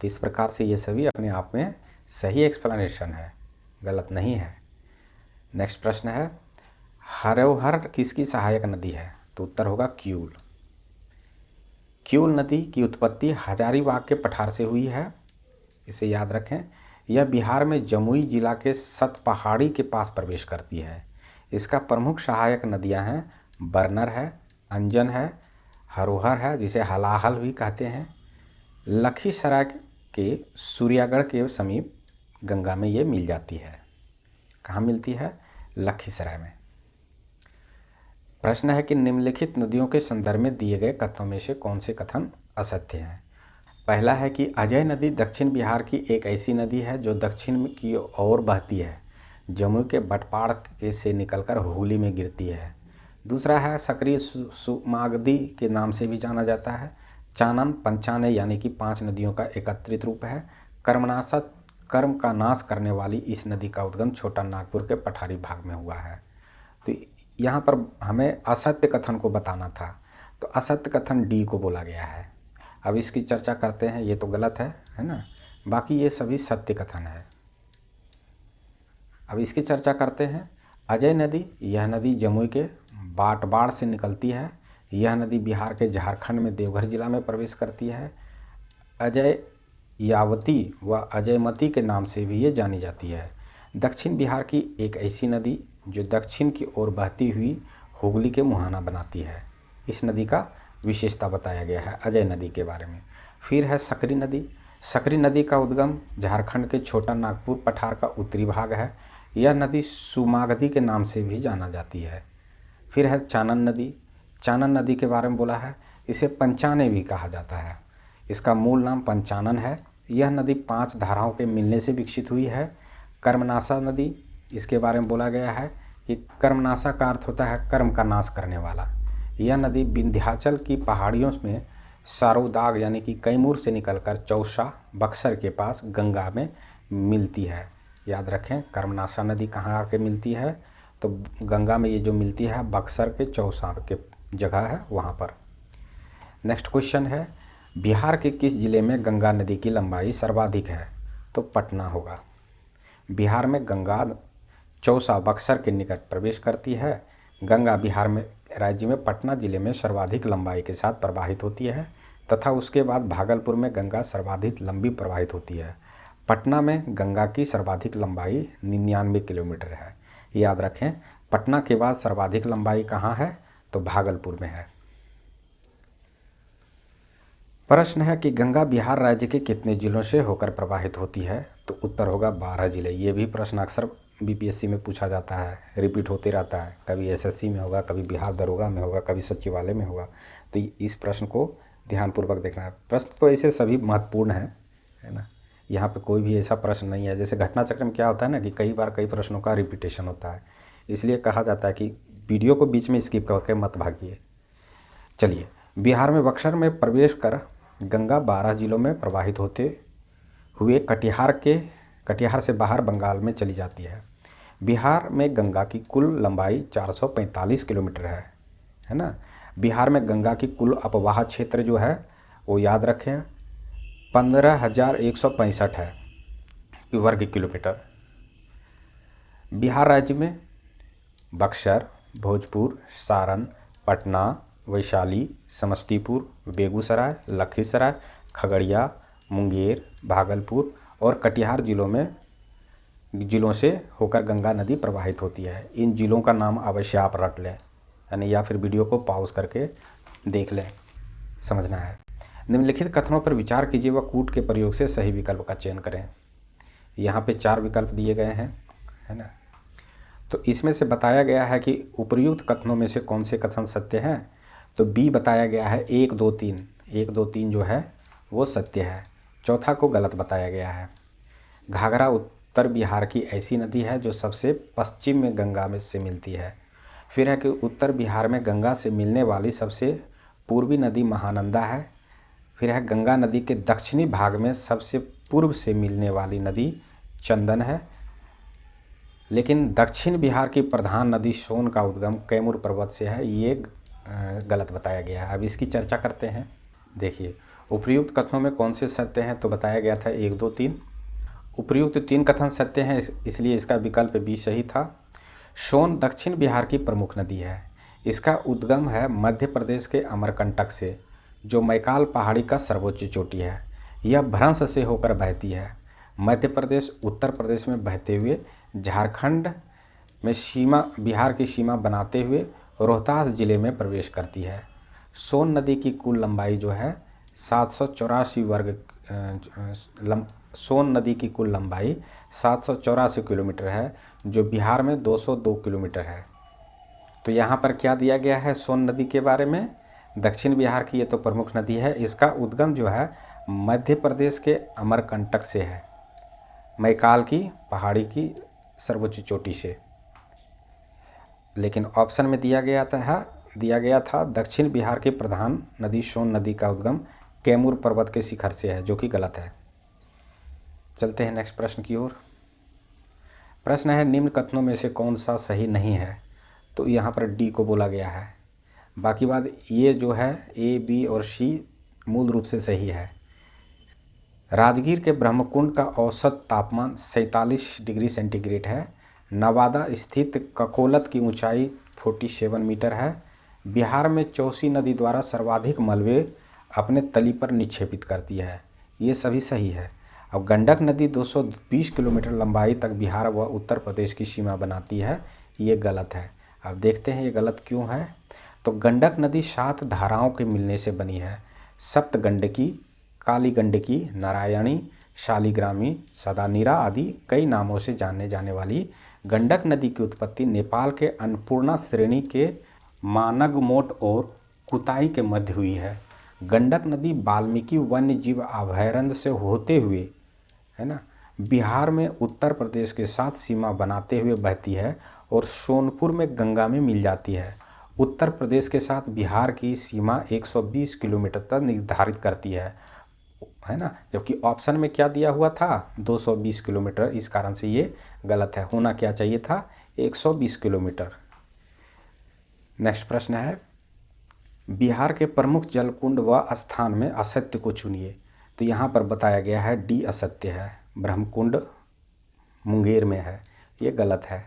तो इस प्रकार से ये सभी अपने आप में सही एक्सप्लेनेशन है, गलत नहीं है। नेक्स्ट प्रश्न है हरोहर किसकी सहायक नदी है? तो उत्तर होगा क्यूल। क्यूल नदी की उत्पत्ति हजारीबाग के पठार से हुई है, इसे याद रखें। यह बिहार में जमुई जिला के सतपहाड़ी के पास प्रवेश करती है। इसका प्रमुख सहायक नदियां हैं बरनर है, अंजन है, हरोहर है जिसे हलाहल भी कहते हैं। लखीसराय के सूर्यागढ़ के समीप गंगा में ये मिल जाती है। कहाँ मिलती है? लखीसराय में। प्रश्न है कि निम्नलिखित नदियों के संदर्भ में दिए गए कथनों में से कौन से कथन असत्य हैं? पहला है कि अजय नदी दक्षिण बिहार की एक ऐसी नदी है जो दक्षिण की ओर बहती है, जमुई के बटपाड़ के से निकलकर हुगली में गिरती है। दूसरा है सक्रिय सुमागधी के नाम से भी जाना जाता है। चानन पंचाने यानी कि 5 नदियों का एकत्रित रूप है। कर्म का नाश करने वाली इस नदी का उद्गम छोटा नागपुर के पठारी भाग में हुआ है। तो यहाँ पर हमें असत्य कथन को बताना था, तो असत्य कथन डी को बोला गया है। अब इसकी चर्चा करते हैं, ये तो गलत है ना, बाकी ये सभी सत्य कथन है। अब इसकी चर्चा करते हैं। अजय नदी, यह नदी जमुई के बाटबाड़ से निकलती है। यह नदी बिहार के झारखंड में देवघर जिला में प्रवेश करती है। अजय यावती व अजयमती के नाम से भी ये जानी जाती है। दक्षिण बिहार की एक ऐसी नदी जो दक्षिण की ओर बहती हुई हुगली के मुहाना बनाती है। इस नदी का विशेषता बताया गया है अजय नदी के बारे में। फिर है सकरी नदी। सकरी नदी का उद्गम झारखंड के छोटा नागपुर पठार का उत्तरी भाग है। यह नदी सुमागधी के नाम से भी जाना जाती है। फिर है चानन नदी। चानन नदी के बारे में बोला है, इसे पंचाने भी कहा जाता है। इसका मूल नाम पंचानन है। यह नदी 5 धाराओं के मिलने से विकसित हुई है। कर्मनाशा नदी, इसके बारे में बोला गया है कि कर्मनाशा का अर्थ होता है कर्म का नाश करने वाला। यह नदी विंध्याचल की पहाड़ियों में सारोदाग यानी कि कैमूर से निकलकर चौसा बक्सर के पास गंगा में मिलती है। याद रखें, कर्मनाशा नदी कहाँ आके मिलती है? तो गंगा में ये जो मिलती है बक्सर के चौसा के जगह है वहाँ पर। नेक्स्ट क्वेश्चन है बिहार के किस जिले में गंगा नदी की लंबाई सर्वाधिक है? तो पटना होगा। बिहार में गंगा चौसा बक्सर के निकट प्रवेश करती है। गंगा बिहार में राज्य में पटना जिले में सर्वाधिक लंबाई के साथ प्रवाहित होती है तथा उसके बाद भागलपुर में गंगा सर्वाधिक लंबी प्रवाहित होती है। पटना में गंगा की सर्वाधिक लंबाई 99 किलोमीटर है। याद रखें, पटना के बाद सर्वाधिक लंबाई कहाँ है? तो भागलपुर में है। प्रश्न है कि गंगा बिहार राज्य के कितने जिलों से होकर प्रवाहित होती है? तो उत्तर होगा 12 जिले। ये भी प्रश्न अक्सर बीपीएससी में पूछा जाता है, रिपीट होते रहता है, कभी एसएससी में होगा, कभी बिहार दरोगा में होगा, कभी सचिवालय में होगा। तो इस प्रश्न को ध्यानपूर्वक देखना है। प्रश्न तो ऐसे सभी महत्वपूर्ण हैं, है ना, यहाँ पे कोई भी ऐसा प्रश्न नहीं है। जैसे घटना चक्र में क्या होता है ना कि कई बार कई प्रश्नों का रिपीटेशन होता है, इसलिए कहा जाता है कि वीडियो को बीच में स्किप करके मत भागिए। चलिए, बिहार में बक्सर में प्रवेश कर गंगा 12 जिलों में प्रवाहित होते हुए कटिहार से बाहर बंगाल में चली जाती है। बिहार में गंगा की कुल लंबाई 445 किलोमीटर है ना। बिहार में गंगा की कुल अपवाह क्षेत्र जो है वो याद रखें 15,165 है वर्ग किलोमीटर। बिहार राज्य में बक्सर, भोजपुर, सारण, पटना, वैशाली, समस्तीपुर, बेगूसराय, लखीसराय, खगड़िया, मुंगेर, भागलपुर और कटिहार जिलों से होकर गंगा नदी प्रवाहित होती है। इन जिलों का नाम अवश्य आप रट लें, यानी या फिर वीडियो को पॉज करके देख लें, समझना है। निम्नलिखित कथनों पर विचार कीजिए व कूट के प्रयोग से सही विकल्प का चयन करें। यहाँ पे 4 विकल्प दिए गए हैं, है ना। तो इसमें से बताया गया है कि उपर्युक्त कथनों में से कौन से कथन सत्य हैं। तो बी बताया गया है 1, 2, 3। 1, 2, 3 जो है वो सत्य है। चौथा को गलत बताया गया है। घाघरा उत्तर बिहार की ऐसी नदी है जो सबसे पश्चिम में गंगा में से मिलती है। फिर है कि उत्तर बिहार में गंगा से मिलने वाली सबसे पूर्वी नदी महानंदा है। फिर है गंगा नदी के दक्षिणी भाग में सबसे पूर्व से मिलने वाली नदी चंदन है। लेकिन दक्षिण बिहार की प्रधान नदी सोन का उद्गम कैमूर पर्वत से है, ये गलत बताया गया है। अब इसकी चर्चा करते हैं। देखिए, उपर्युक्त कथनों में कौन से सत्य हैं। तो बताया गया था 1, 2, 3। उपर्युक्त 3 कथन सत्य हैं, इसलिए इसका विकल्प बी सही था। सोन दक्षिण बिहार की प्रमुख नदी है। इसका उद्गम है मध्य प्रदेश के अमरकंटक से, जो मैकाल पहाड़ी का सर्वोच्च चोटी है। यह भ्रंश से होकर बहती है। मध्य प्रदेश उत्तर प्रदेश में बहते हुए झारखंड में बिहार की सीमा बनाते हुए रोहतास जिले में प्रवेश करती है। सोन नदी की कुल लंबाई जो है 784 सोन नदी की कुल लंबाई 784 किलोमीटर है, जो बिहार में 202 किलोमीटर है। तो यहाँ पर क्या दिया गया है सोन नदी के बारे में। दक्षिण बिहार की ये तो प्रमुख नदी है। इसका उद्गम जो है मध्य प्रदेश के अमरकंटक से है, मैकाल की पहाड़ी की सर्वोच्च चोटी से। लेकिन ऑप्शन में दिया गया था दक्षिण बिहार की प्रधान नदी सोन नदी का उद्गम कैमूर पर्वत के शिखर से है, जो कि गलत है। चलते हैं नेक्स्ट प्रश्न की ओर। प्रश्न है निम्न कथनों में से कौन सा सही नहीं है। तो यहाँ पर डी को बोला गया है। बाकी बात ये जो है ए, बी और सी मूल रूप से सही है। राजगीर के ब्रह्मकुंड का औसत तापमान 47 डिग्री सेंटीग्रेड है। नवादा स्थित ककोलत की ऊंचाई 47 मीटर है। बिहार में चौसी नदी द्वारा सर्वाधिक मलबे अपने तली पर निक्षेपित करती है। ये सभी सही है। अब गंडक नदी 220 किलोमीटर लंबाई तक बिहार व उत्तर प्रदेश की सीमा बनाती है, ये गलत है। अब देखते हैं ये गलत क्यों है। तो गंडक नदी 7 धाराओं के मिलने से बनी है। सप्त गंडकी, काली गंडकी, नारायणी, शालिग्रामी, सदानीरा आदि कई नामों से जाने जाने वाली गंडक नदी की उत्पत्ति नेपाल के अन्नपूर्णा श्रेणी के मानगमोट और कुताई के मध्य हुई है। गंडक नदी वाल्मीकि वन्य जीव अभयारण्य से होते हुए, है ना, बिहार में उत्तर प्रदेश के साथ सीमा बनाते हुए बहती है और सोनपुर में गंगा में मिल जाती है। उत्तर प्रदेश के साथ बिहार की सीमा 120 किलोमीटर तक निर्धारित करती है ना। जबकि ऑप्शन में क्या दिया हुआ था 220 किलोमीटर, इस कारण से ये गलत है। होना क्या चाहिए था 120 किलोमीटर। नेक्स्ट प्रश्न है बिहार के प्रमुख जलकुंड व स्थान में असत्य को चुनिए। तो यहाँ पर बताया गया है डी असत्य है। ब्रह्मकुंड मुंगेर में है, ये गलत है।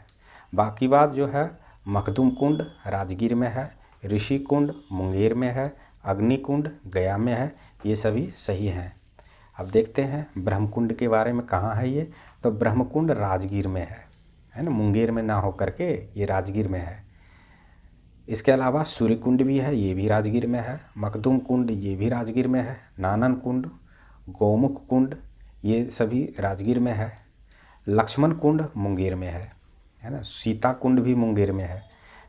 बाकी बात जो है मखदूम कुंड राजगीर में है, ऋषि कुंड मुंगेर में है, अग्निकुंड गया में है, ये सभी सही हैं। अब देखते हैं ब्रह्मकुंड के बारे में कहाँ है ये। तो ब्रह्मकुंड राजगीर में है ना, मुंगेर में ना हो करके ये राजगीर में है। इसके अलावा सूर्य कुंड भी है, ये भी राजगीर में है। मखदूम कुंड ये भी राजगीर में है। नानन कुंड, गौमुख कुंड ये सभी राजगीर में है। लक्ष्मण कुंड मुंगेर में है। है ना। सीता कुंड भी मुंगेर में है।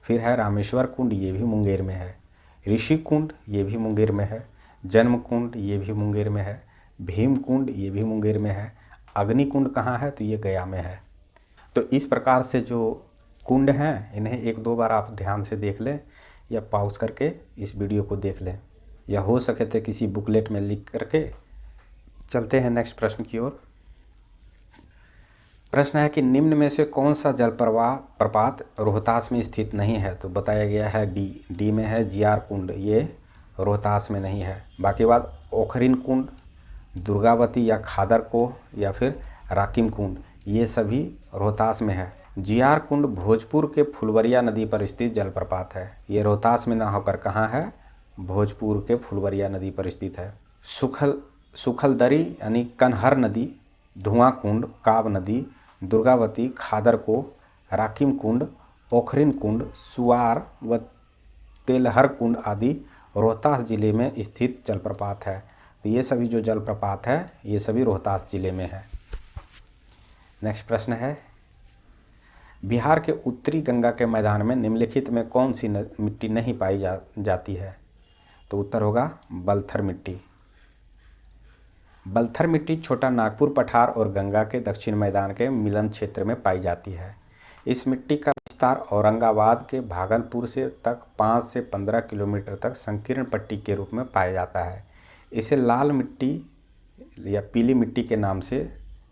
फिर है रामेश्वर कुंड, ये भी मुंगेर में है। ऋषि कुंड, ये भी मुंगेर में है। जन्म कुंड, ये भी मुंगेर में है। भीम कुंड, ये भी मुंगेर में है। अग्नि कुंड कहाँ है, तो ये गया में है। तो इस प्रकार से जो कुंड हैं, इन्हें एक दो बार आप ध्यान से देख लें या पॉज करके इस वीडियो को देख लें, या हो सके तो किसी बुकलेट में लिख करके। चलते हैं नेक्स्ट प्रश्न की ओर। प्रश्न है कि निम्न में से कौन सा जल प्रपात रोहतास में स्थित नहीं है, तो बताया गया है डी में है जियार कुंड, ये रोहतास में नहीं है। बाकी बात ओखरिन कुंड, दुर्गावती या खादर को या फिर राकिम कुंड, ये सभी रोहतास में है। जियार कुंड भोजपुर के फुलवरिया नदी पर स्थित जलप्रपात है। ये रोहतास में ना होकर कहाँ है, भोजपुर के फुलवरिया नदी पर स्थित है। सुखलदरी यानी कन्हर नदी, धुआं कुंड, काब नदी, दुर्गावती, खादर को, राकिम कुंड, ओखरिन कुंड, सुआर व तेलहर कुंड आदि रोहतास जिले में स्थित जलप्रपात है। तो ये सभी जो जलप्रपात है ये सभी रोहतास जिले में है। नेक्स्ट प्रश्न है, बिहार के उत्तरी गंगा के मैदान में निम्नलिखित में कौन सी मिट्टी नहीं पाई जाती है, तो उत्तर होगा बलथर मिट्टी। बलथर मिट्टी छोटा नागपुर पठार और गंगा के दक्षिण मैदान के मिलन क्षेत्र में पाई जाती है। इस मिट्टी का विस्तार औरंगाबाद के भागलपुर से तक 5 से 15 किलोमीटर तक संकीर्ण पट्टी के रूप में पाया जाता है। इसे लाल मिट्टी या पीली मिट्टी के नाम से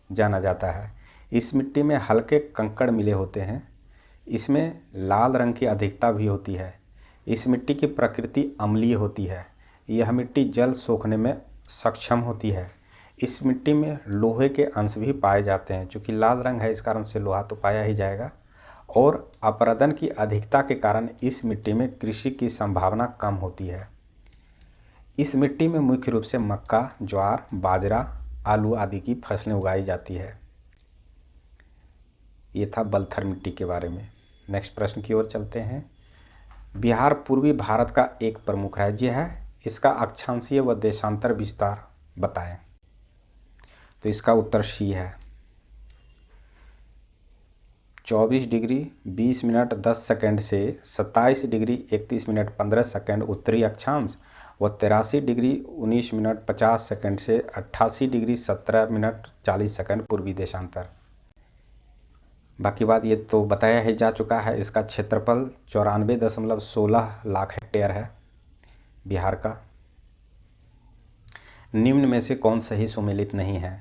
जाना जाता है। इस मिट्टी में हल्के कंकड़ मिले होते हैं। इसमें लाल रंग की अधिकता भी होती है। इस मिट्टी की प्रकृति अम्लीय होती है। यह मिट्टी जल सोखने में सक्षम होती है। इस मिट्टी में लोहे के अंश भी पाए जाते हैं। चूँकि लाल रंग है इस कारण से लोहा तो पाया ही जाएगा। और अपरदन की अधिकता के कारण इस मिट्टी में कृषि की संभावना कम होती है। इस मिट्टी में मुख्य रूप से मक्का, ज्वार, बाजरा, आलू आदि की फसलें उगाई जाती है। ये था बलथर मिट्टी के बारे में। नेक्स्ट प्रश्न की ओर चलते हैं। बिहार पूर्वी भारत का एक प्रमुख राज्य है। इसका अक्षांशीय व देशांतर विस्तार बताएं, तो इसका उत्तर सी है। 24 डिग्री 20 मिनट 10 सेकंड से 27 डिग्री 31 मिनट 15 सेकंड उत्तरी अक्षांश व 83 डिग्री 19 मिनट 50 सेकंड से 88 डिग्री 17 मिनट 40 सेकंड पूर्वी देशांतर। बाकी बात ये तो बताया ही जा चुका है। इसका क्षेत्रफल 94.16 लाख हेक्टेयर है बिहार का। निम्न में से कौन सही सुमेलित नहीं है,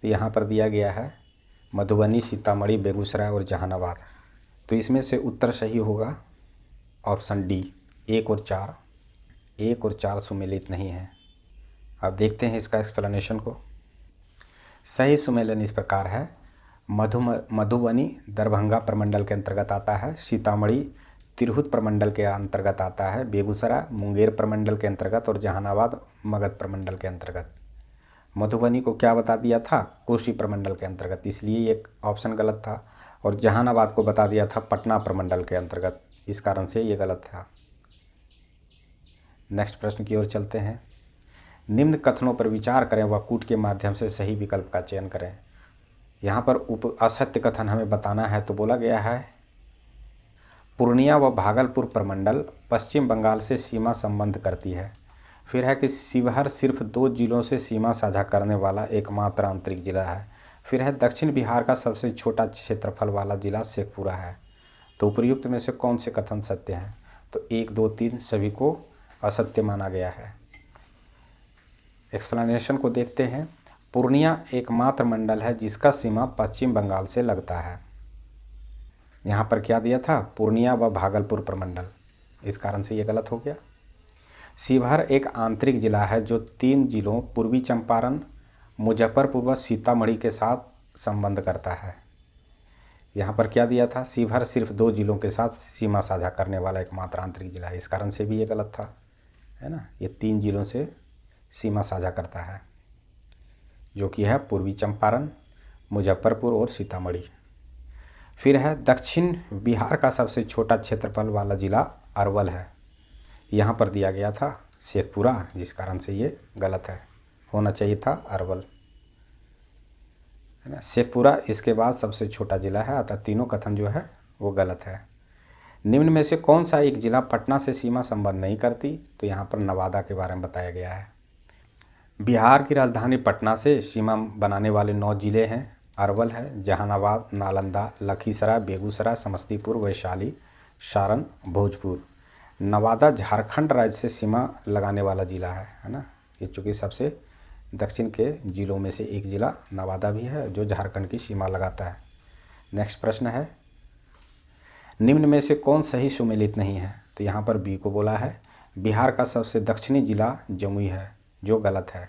तो यहाँ पर दिया गया है मधुबनी, सीतामढ़ी, बेगूसराय और जहानाबाद। तो इसमें से उत्तर सही होगा ऑप्शन डी, 1 और 4। 1 और 4 सुमेलित नहीं है। अब देखते हैं इसका एक्सप्लेनेशन को। सही सुमेलन इस प्रकार है। मधुबनी दरभंगा प्रमंडल के अंतर्गत आता है। सीतामढ़ी तिरहुत प्रमंडल के अंतर्गत आता है। बेगूसराय मुंगेर प्रमंडल के अंतर्गत और जहानाबाद मगध प्रमंडल के अंतर्गत। मधुबनी को क्या बता दिया था, कोसी प्रमंडल के अंतर्गत, इसलिए एक ऑप्शन गलत था। और जहानाबाद को बता दिया था पटना प्रमंडल के अंतर्गत, इस कारण से ये गलत था। नेक्स्ट प्रश्न की ओर चलते हैं। निम्न कथनों पर विचार करें व कूट के माध्यम से सही विकल्प का चयन करें। यहाँ पर असत्य कथन हमें बताना है। तो बोला गया है पूर्णिया व भागलपुर प्रमंडल पश्चिम बंगाल से सीमा संबंध करती है। फिर है कि शिवहर सिर्फ 2 जिलों से सीमा साझा करने वाला एकमात्र आंतरिक जिला है। फिर है दक्षिण बिहार का सबसे छोटा क्षेत्रफल वाला जिला शेखपुरा है। तो उपर्युक्त में से कौन से कथन सत्य हैं, तो 1, 2, 3 सभी को असत्य माना गया है। एक्सप्लेनेशन को देखते हैं। पूर्णिया एकमात्र मंडल है जिसका सीमा पश्चिम बंगाल से लगता है। यहाँ पर क्या दिया था, पूर्णिया व भागलपुर प्रमंडल, इस कारण से ये गलत हो गया। शिवहर एक आंतरिक जिला है जो 3 जिलों पूर्वी चंपारण, मुजफ्फरपुर व सीतामढ़ी के साथ संबंध करता है। यहाँ पर क्या दिया था, शिवहर सिर्फ 2 जिलों के साथ सीमा साझा करने वाला एकमात्र आंतरिक जिला है, इस कारण से भी ये गलत था, है ना। ये 3 जिलों से सीमा साझा करता है, जो कि है पूर्वी चंपारण, मुजफ्फरपुर और सीतामढ़ी। फिर है दक्षिण बिहार का सबसे छोटा क्षेत्रफल वाला जिला अरवल है। यहाँ पर दिया गया था शेखपुरा, जिस कारण से ये गलत है, होना चाहिए था अरवल। है ना। शेखपुरा इसके बाद सबसे छोटा जिला है, अतः तीनों कथन जो है वो गलत है। निम्न में से कौन सा एक जिला पटना से सीमा संबंध नहीं करती, तो यहाँ पर नवादा के बारे में बताया गया है। बिहार की राजधानी पटना से सीमा बनाने वाले 9 जिले हैं। अरवल है, जहानाबाद, नालंदा, लखीसराय, बेगूसराय, समस्तीपुर, वैशाली, सारण, भोजपुर। नवादा झारखंड राज्य से सीमा लगाने वाला जिला है ना। ये चूँकि सबसे दक्षिण के जिलों में से एक जिला नवादा भी है जो झारखंड की सीमा लगाता है। नेक्स्ट प्रश्न है, निम्न में से कौन सही सुमेलित नहीं है, तो यहाँ पर बी को बोला है। बिहार का सबसे दक्षिणी जिला जमुई है, जो गलत है।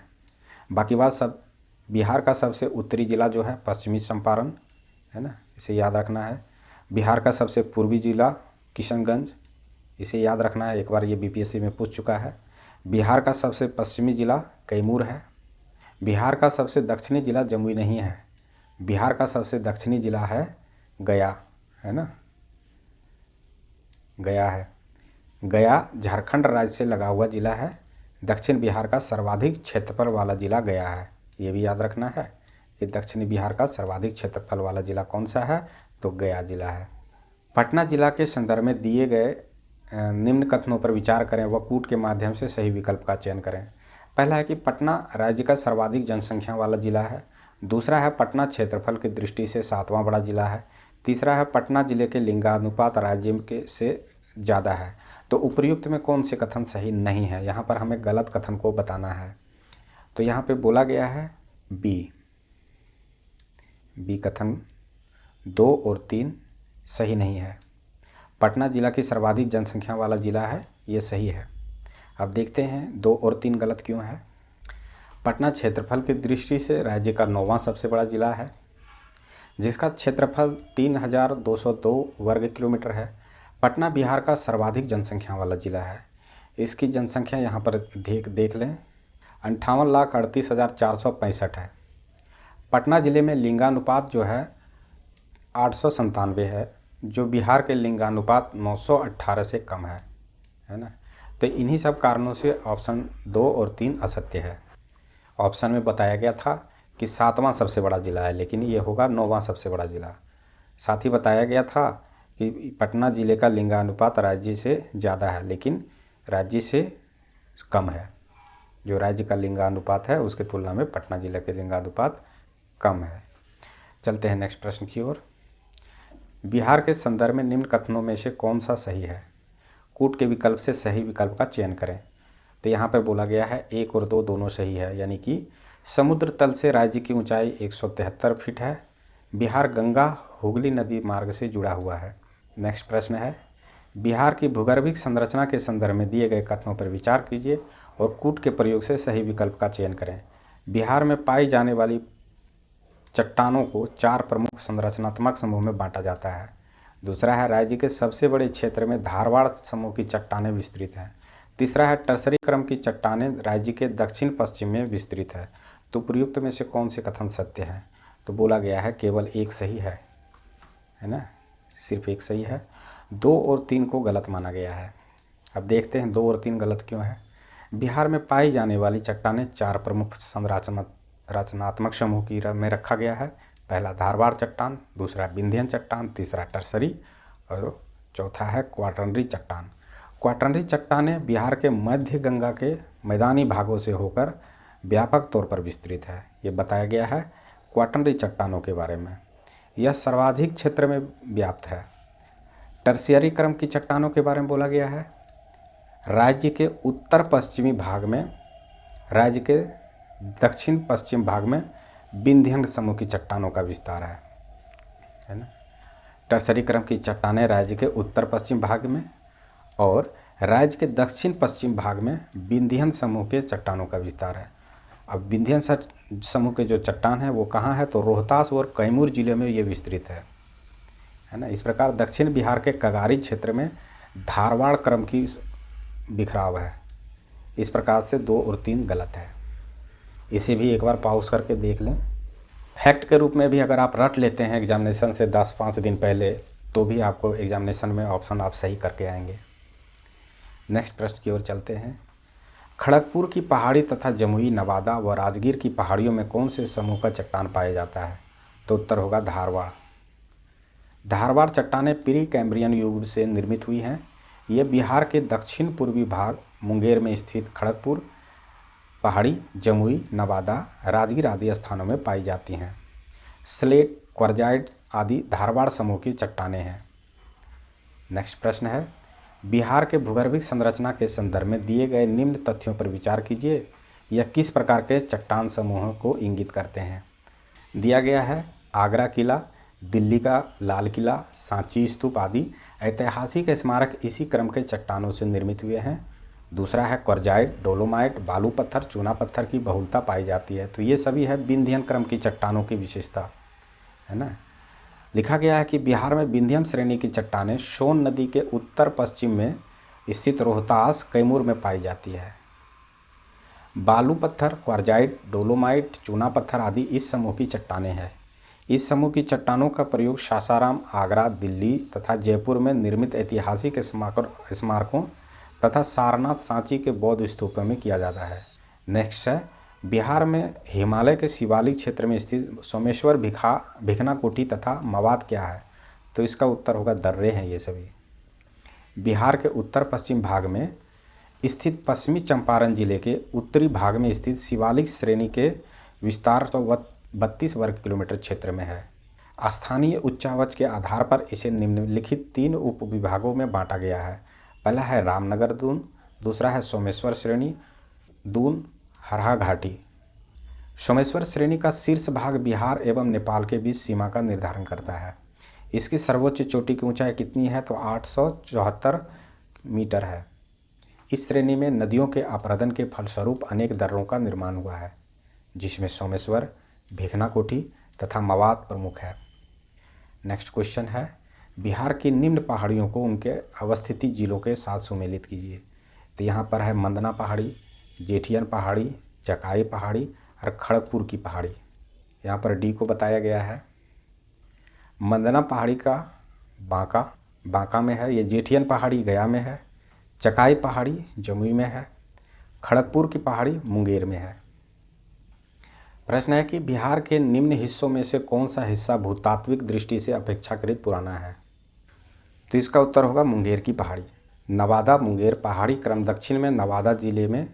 बाकी बात सब, बिहार का सबसे उत्तरी जिला जो है पश्चिमी चंपारण है ना, इसे याद रखना है। बिहार का सबसे पूर्वी जिला किशनगंज, इसे याद रखना है, एक बार ये बीपीएससी में पूछ चुका है। बिहार का सबसे पश्चिमी जिला कैमूर है। बिहार का सबसे दक्षिणी जिला जमुई नहीं है, बिहार का सबसे दक्षिणी जिला है गया, है ना, गया है। गया झारखंड राज्य से लगा हुआ जिला है। दक्षिण बिहार का सर्वाधिक क्षेत्रफल वाला जिला गया है, ये भी याद रखना है कि दक्षिणी बिहार का सर्वाधिक क्षेत्रफल वाला जिला कौन सा है, तो गया जिला है। पटना जिला के संदर्भ में दिए गए निम्न कथनों पर विचार करें व कूट के माध्यम से सही विकल्प का चयन करें। पहला है कि पटना राज्य का सर्वाधिक जनसंख्या वाला जिला है। दूसरा है पटना क्षेत्रफल की दृष्टि से 7वां बड़ा जिला है। तीसरा है पटना जिले के लिंगानुपात राज्य के से ज़्यादा है। तो उपर्युक्त में कौन से कथन सही नहीं है, यहाँ पर हमें गलत कथन को बताना है। तो यहाँ पे बोला गया है बी कथन 2 और 3 सही नहीं है। पटना जिला की सर्वाधिक जनसंख्या वाला जिला है, ये सही है। अब देखते हैं 2 और 3 गलत क्यों है। पटना क्षेत्रफल की दृष्टि से राज्य का 9वां सबसे बड़ा जिला है, जिसका क्षेत्रफल 3202 वर्ग किलोमीटर है। पटना बिहार का सर्वाधिक जनसंख्या वाला जिला है। इसकी जनसंख्या यहाँ पर देख लें 58,38,465 है। पटना ज़िले में लिंगानुपात जो है 897 है, जो बिहार के लिंगानुपात 918 से कम है ना। तो इन्हीं सब कारणों से ऑप्शन 2 और 3 असत्य है। ऑप्शन में बताया गया था कि 7वां सबसे बड़ा ज़िला है, लेकिन ये होगा 9वां सबसे बड़ा ज़िला। साथ ही बताया गया था कि पटना ज़िले का लिंगानुपात राज्य से ज़्यादा है, लेकिन राज्य से कम है। जो राज्य का लिंगानुपात है उसके तुलना में पटना ज़िले के लिंगानुपात कम है। चलते हैं नेक्स्ट प्रश्न की ओर। बिहार के संदर्भ में निम्न कथनों में से कौन सा सही है, कूट के विकल्प से सही विकल्प का चयन करें। तो यहाँ पर बोला गया है 1 और 2 दोनों सही है, यानी कि समुद्र तल से राज्य की ऊंचाई 173 फीट है। बिहार गंगा हुगली नदी मार्ग से जुड़ा हुआ है। नेक्स्ट प्रश्न है, बिहार की भूगर्भिक संरचना के संदर्भ में दिए गए कथनों पर विचार कीजिए और कूट के प्रयोग से सही विकल्प का चयन करें। बिहार में पाई जाने वाली चट्टानों को 4 प्रमुख संरचनात्मक समूह में बांटा जाता है। दूसरा है राज्य के सबसे बड़े क्षेत्र में धारवाड़ समूह की चट्टानें विस्तृत हैं। तीसरा है टर्सरी क्रम की चट्टानें राज्य के दक्षिण पश्चिम में विस्तृत है। तो प्रयुक्त में से कौन से कथन सत्य हैं, तो बोला गया है केवल 1 सही है ना, सिर्फ 1 सही है। 2 और 3 को गलत माना गया है। अब देखते हैं 2 और 3 गलत क्यों है। बिहार में पाई जाने वाली चट्टानें 4 प्रमुख संरचनात्मक समूह की में रखा गया है। पहला धारवाड़ चट्टान, दूसरा विंध्यन चट्टान, तीसरा टर्सरी और चौथा है क्वाटरनरी चट्टान। क्वाटरनरी चट्टानें बिहार के मध्य गंगा के मैदानी भागों से होकर व्यापक तौर पर विस्तृत है। ये बताया गया है क्वाटरनरी चट्टानों के बारे में। यह सर्वाधिक क्षेत्र में व्याप्त है। टर्शियरी क्रम की चट्टानों के बारे में बोला गया है राज्य के उत्तर पश्चिमी भाग में, राज्य के दक्षिण पश्चिम भाग में विंध्यन समूह की चट्टानों का विस्तार है ना। टर्सरी क्रम की चट्टानें राज्य के उत्तर पश्चिम भाग में और राज्य के दक्षिण पश्चिम भाग में विंध्यन समूह के चट्टानों का विस्तार है। अब विंध्यन समूह के जो चट्टान है वो कहाँ है, तो रोहतास और कैमूर जिले में ये विस्तृत है ना। इस प्रकार दक्षिण बिहार के कगारी क्षेत्र में धारवाड़ क्रम की बिखराव है। इस प्रकार से 2 और 3 गलत है। इसे भी एक बार पॉज करके देख लें। फैक्ट के रूप में भी अगर आप रट लेते हैं एग्जामिनेशन से 10-5 दिन पहले, तो भी आपको एग्जामिनेशन में ऑप्शन आप सही करके आएंगे। नेक्स्ट प्रश्न की ओर चलते हैं। खड़गपुर की पहाड़ी तथा जमुई, नवादा व राजगीर की पहाड़ियों में कौन से समूह का चट्टान पाया जाता है, तो उत्तर होगा धारवाड़। धारवाड़ चट्टानें प्री कैम्ब्रियन युग से निर्मित हुई हैं। ये बिहार के दक्षिण पूर्वी भाग मुंगेर में स्थित खड़गपुर पहाड़ी, जमुई, नवादा, राजगीर आदि स्थानों में पाई जाती हैं। स्लेट, क्वार्जाइट आदि धारवाड़ समूह की चट्टानें हैं। नेक्स्ट प्रश्न है, बिहार के भूगर्भिक संरचना के संदर्भ में दिए गए निम्न तथ्यों पर विचार कीजिए। यह किस प्रकार के चट्टान समूहों को इंगित करते हैं? दिया गया है आगरा किला, दिल्ली का लाल किला, सांची स्तूप आदि ऐतिहासिक स्मारक इसी क्रम के चट्टानों से निर्मित हुए हैं। दूसरा है क्वार्जाइट, डोलोमाइट, बालू पत्थर, चूना पत्थर की बहुलता पाई जाती है। तो ये सभी है विंध्यन क्रम की चट्टानों की विशेषता, है ना। लिखा गया है कि बिहार में विंध्यन श्रेणी की चट्टानें सोन नदी के उत्तर पश्चिम में स्थित रोहतास, कैमूर में पाई जाती है। बालू पत्थर, क्वार्जाइट, डोलोमाइट, चूना पत्थर आदि इस समूह की चट्टानें हैं। इस समूह की चट्टानों का प्रयोग सासाराम, आगरा, दिल्ली तथा जयपुर में निर्मित ऐतिहासिक स्मारकों तथा सारनाथ, सांची के बौद्ध स्तूपों में किया जाता है। नेक्स्ट है, बिहार में हिमालय के शिवालिक क्षेत्र में स्थित सोमेश्वर, भिखना कोठी तथा मवाद क्या है? तो इसका उत्तर होगा दर्रे हैं ये सभी। बिहार के उत्तर पश्चिम भाग में स्थित पश्चिमी चंपारण जिले के उत्तरी भाग में स्थित शिवालिक श्रेणी के विस्तार 132 वर्ग किलोमीटर क्षेत्र में है। स्थानीय उच्चावच के आधार पर इसे निम्नलिखित 3 उप विभागों में बांटा गया है। पहला है रामनगर दून, दूसरा है सोमेश्वर श्रेणी दून, हरहा घाटी। सोमेश्वर श्रेणी का शीर्ष भाग बिहार एवं नेपाल के बीच सीमा का निर्धारण करता है। इसकी सर्वोच्च चोटी की ऊंचाई कितनी है? तो 874 मीटर है। इस श्रेणी में नदियों के अपरदन के फलस्वरूप अनेक दर्रों का निर्माण हुआ है, जिसमें सोमेश्वर, भिखना कोठी तथा मवाद प्रमुख है। नेक्स्ट क्वेश्चन है, बिहार की निम्न पहाड़ियों को उनके अवस्थिति जिलों के साथ सुमेलित कीजिए। तो यहाँ पर है मंदना पहाड़ी, जेठियन पहाड़ी, चकाई पहाड़ी और खड़गपुर की पहाड़ी। यहाँ पर डी को बताया गया है। मंदना पहाड़ी का बांका में है, ये जेठियन पहाड़ी गया में है, चकाई पहाड़ी जमुई में है, खड़गपुर की पहाड़ी मुंगेर में है। प्रश्न है कि बिहार के निम्न हिस्सों में से कौन सा हिस्सा भूतात्विक दृष्टि से अपेक्षाकृत पुराना है? तो इसका उत्तर होगा मुंगेर की पहाड़ी। नवादा मुंगेर पहाड़ी क्रम दक्षिण में नवादा जिले में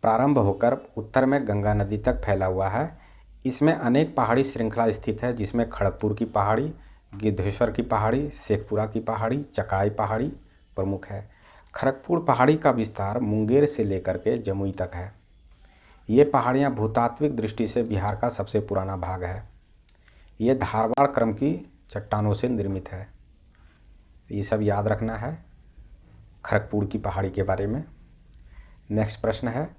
प्रारंभ होकर उत्तर में गंगा नदी तक फैला हुआ है। इसमें अनेक पहाड़ी श्रृंखला स्थित है, जिसमें खड़गपुर की पहाड़ी, गिद्धेश्वर की पहाड़ी, शेखपुरा की पहाड़ी, चकाई पहाड़ी प्रमुख है। खड़गपुर पहाड़ी का विस्तार मुंगेर से लेकर के जमुई तक है। ये पहाड़ियाँ भूतात्विक दृष्टि से बिहार का सबसे पुराना भाग है। ये धारवाड़ क्रम की चट्टानों से निर्मित है। ये सब याद रखना है खड़गपुर की पहाड़ी के बारे में। नेक्स्ट प्रश्न है,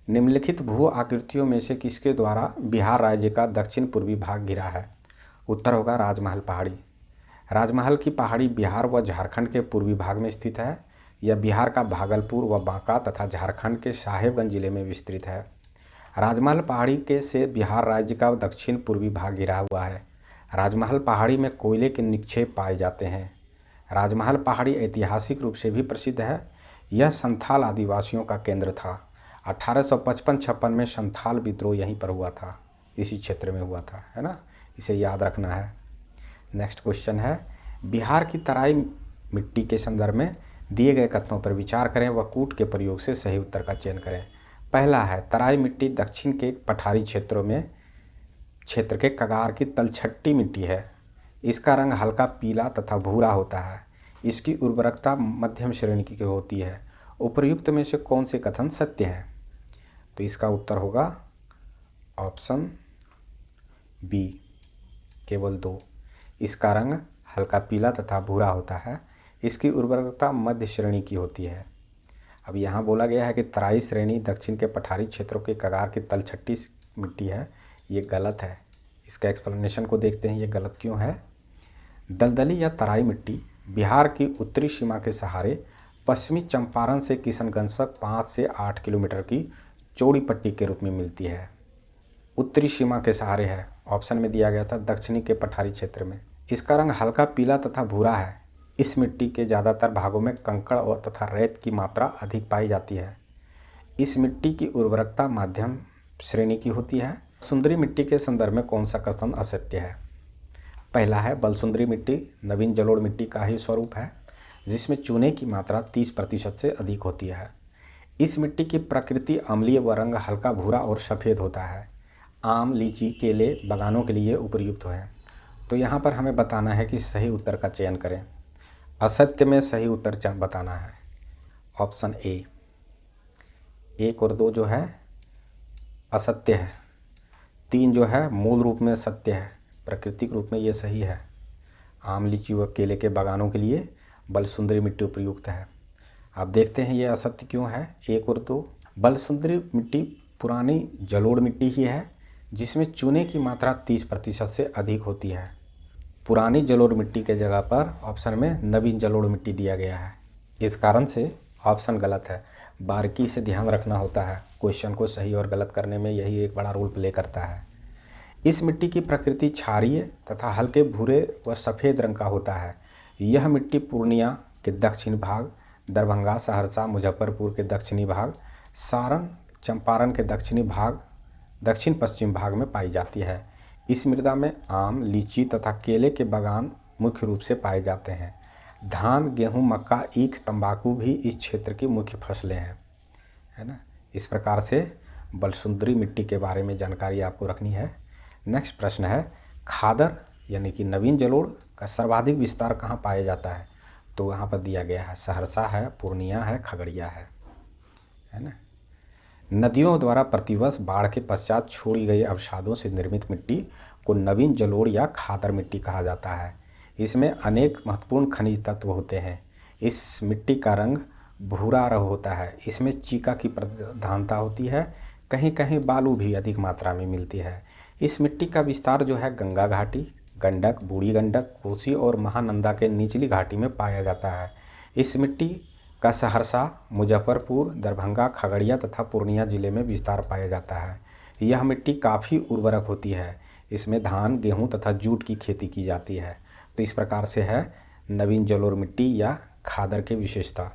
निम्नलिखित भू आकृतियों में से किसके द्वारा बिहार राज्य का दक्षिण पूर्वी भाग घिरा है? उत्तर होगा राजमहल पहाड़ी। राजमहल की पहाड़ी बिहार व झारखंड के पूर्वी भाग में स्थित है। यह बिहार का भागलपुर व बांका तथा झारखंड के साहेबगंज जिले में विस्तृत है। राजमहल पहाड़ी के से बिहार राज्य का दक्षिण पूर्वी भाग घिरा हुआ है। राजमहल पहाड़ी में कोयले के निक्षेप पाए जाते हैं। राजमहल पहाड़ी ऐतिहासिक रूप से भी प्रसिद्ध है। यह संथाल आदिवासियों का केंद्र था। 1855-56 में संथाल विद्रोह यहीं पर हुआ था, इसी क्षेत्र में हुआ था, है ना। इसे याद रखना है। नेक्स्ट क्वेश्चन है, बिहार की तराई मिट्टी के संदर्भ में दिए गए कथनों पर विचार करें व कूट के प्रयोग से सही उत्तर का चयन करें। पहला है, तराई मिट्टी दक्षिण के पठारी क्षेत्र के कगार की तलछट्टी मिट्टी है। इसका रंग हल्का पीला तथा भूरा होता है। इसकी उर्वरकता मध्यम श्रेणी की होती है। उपर्युक्त में से कौन से कथन सत्य हैं? तो इसका उत्तर होगा ऑप्शन बी, केवल 2। इसका रंग हल्का पीला तथा भूरा होता है। इसकी उर्वरकता मध्य श्रेणी की होती है। अब यहाँ बोला गया है कि तराई श्रेणी दक्षिण के पठारी क्षेत्रों के कगार की तलछट्टी मिट्टी है, ये गलत है। इसका एक्सप्लेनेशन को देखते हैं, ये गलत क्यों है। दलदली या तराई मिट्टी बिहार की उत्तरी सीमा के सहारे पश्चिमी चंपारण से किशनगंज तक 5 से 8 किलोमीटर की चौड़ी पट्टी के रूप में मिलती है। उत्तरी सीमा के सहारे है, ऑप्शन में दिया गया था दक्षिणी के पठारी क्षेत्र में। इसका रंग हल्का पीला तथा भूरा है। इस मिट्टी के ज़्यादातर भागों में कंकड़ और तथा रेत की मात्रा अधिक पाई जाती है। इस मिट्टी की उर्वरकता मध्यम श्रेणी की होती है। सुंदरी मिट्टी के संदर्भ में कौन सा कथन असत्य है? पहला है बलसुंदरी मिट्टी, नवीन जलोढ़ मिट्टी का ही स्वरूप है, जिसमें चूने की मात्रा 30% से अधिक होती है। इस मिट्टी की प्रकृति अम्लीय व रंग हल्का भूरा और सफ़ेद होता है। आम, लीची, केले बागानों के लिए उपयुक्त है। तो यहाँ पर हमें बताना है कि सही उत्तर का चयन करें। असत्य में सही उत्तर बताना है ऑप्शन ए। 1 और 2 जो है असत्य है, 3 जो है मूल रूप में सत्य है, प्राकृतिक रूप में ये सही है। आम, लीची व केले के बागानों के लिए बलसुंदरी मिट्टी उपयुक्त है। आप देखते हैं ये असत्य क्यों है। 1 और 2, बलसुंदरी मिट्टी पुरानी जलोढ़ मिट्टी ही है, जिसमें चूने की मात्रा 30% से अधिक होती है। पुरानी जलोढ़ मिट्टी के जगह पर ऑप्शन में नवीन जलोढ़ मिट्टी दिया गया है। इस कारण से ऑप्शन गलत है। बारीकी से ध्यान रखना होता है, क्वेश्चन को सही और गलत करने में यही एक बड़ा रोल प्ले करता है। इस मिट्टी की प्रकृति क्षारीय तथा हल्के भूरे व सफ़ेद रंग का होता है। यह मिट्टी पूर्णिया के दक्षिणी भाग, दरभंगा, सहरसा, मुजफ्फरपुर के दक्षिणी भाग, सारण, चंपारण के दक्षिणी भाग, दक्षिण पश्चिम भाग में पाई जाती है। इस मृदा में आम, लीची तथा केले के बागान मुख्य रूप से पाए जाते हैं। धान, गेहूं, मक्का, ईख, तंबाकू भी इस क्षेत्र की मुख्य फसलें हैं, है ना। इस प्रकार से बलसुंदरी मिट्टी के बारे में जानकारी आपको रखनी है। नेक्स्ट प्रश्न है, खादर यानी कि नवीन जलोढ़ का सर्वाधिक विस्तार कहाँ पाया जाता है। तो यहाँ पर दिया गया है सहरसा है, पूर्णिया है, खगड़िया है ना। नदियों द्वारा प्रतिवर्ष बाढ़ के पश्चात छोड़ी गई अवसादों से निर्मित मिट्टी को नवीन जलोढ़ या खादर मिट्टी कहा जाता है। इसमें अनेक महत्वपूर्ण खनिज तत्व होते हैं। इस मिट्टी का रंग भूरा रंग होता है। इसमें चीका की प्रधानता होती है, कहीं कहीं बालू भी अधिक मात्रा में मिलती है। इस मिट्टी का विस्तार जो है गंगा घाटी, गंडक, बूढ़ी गंडक, कोसी और महानंदा के निचली घाटी में पाया जाता है। इस मिट्टी का सहरसा, मुजफ्फरपुर, दरभंगा, खगड़िया तथा पूर्णिया जिले में विस्तार पाया जाता है। यह मिट्टी काफ़ी उर्वरक होती है। इसमें धान, गेहूँ तथा जूट की खेती की जाती है। तो इस प्रकार से है नवीन जलोढ़ मिट्टी या खादर की विशेषता।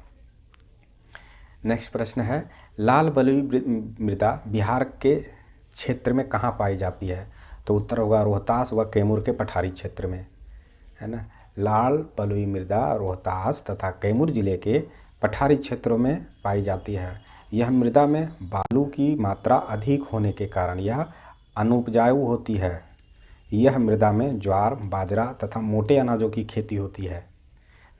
नेक्स्ट प्रश्न है, लाल बलुई मृदा बिहार के क्षेत्र में कहाँ पाई जाती है। तो उत्तर होगा रोहतास व कैमूर के पठारी क्षेत्र में, है ना। लाल बलुई मृदा रोहतास तथा कैमूर जिले के पठारी क्षेत्रों में पाई जाती है। यह मृदा में बालू की मात्रा अधिक होने के कारण यह अनुपजाऊ होती है। यह मृदा में ज्वार, बाजरा तथा मोटे अनाजों की खेती होती है।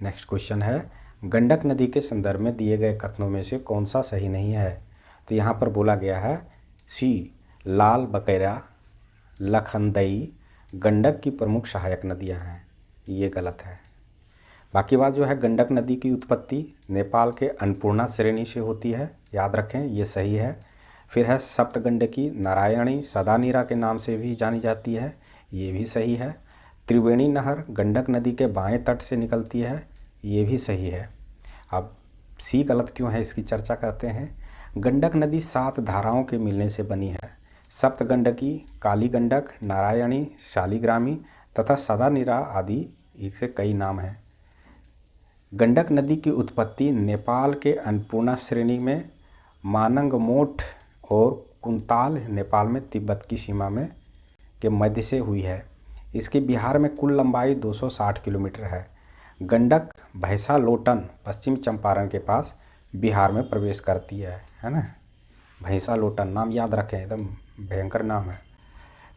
नेक्स्ट क्वेश्चन है, गंडक नदी के संदर्भ में दिए गए कथनों में से कौन सा सही नहीं है। तो यहाँ पर बोला गया है सी, लाल बकैरा, लखनदई गंडक की प्रमुख सहायक नदियाँ हैं। ये गलत है। बाकी बात जो है, गंडक नदी की उत्पत्ति नेपाल के अन्नपूर्णा श्रेणी से होती है, याद रखें, ये सही है। फिर है सप्तगंडकी, नारायणी, सदानीरा के नाम से भी जानी जाती है, ये भी सही है। त्रिवेणी नहर गंडक नदी के बाएं तट से निकलती है, ये भी सही है। अब सी गलत क्यों है, इसकी चर्चा करते हैं। गंडक नदी 7 धाराओं के मिलने से बनी है। सप्तगंडकी, काली गंडक, नारायणी, शालिग्रामी तथा सदानीरा आदि इससे कई नाम हैं। गंडक नदी की उत्पत्ति नेपाल के अन्नपूर्णा श्रेणी में मानंगमोट और कुंताल नेपाल में तिब्बत की सीमा में के मध्य से हुई है। इसकी बिहार में कुल लंबाई 260 किलोमीटर है। गंडक भैंसा लोटन पश्चिम चंपारण के पास बिहार में प्रवेश करती है ना। भैंसा लोटन नाम याद रखें, एकदम भयंकर नाम है।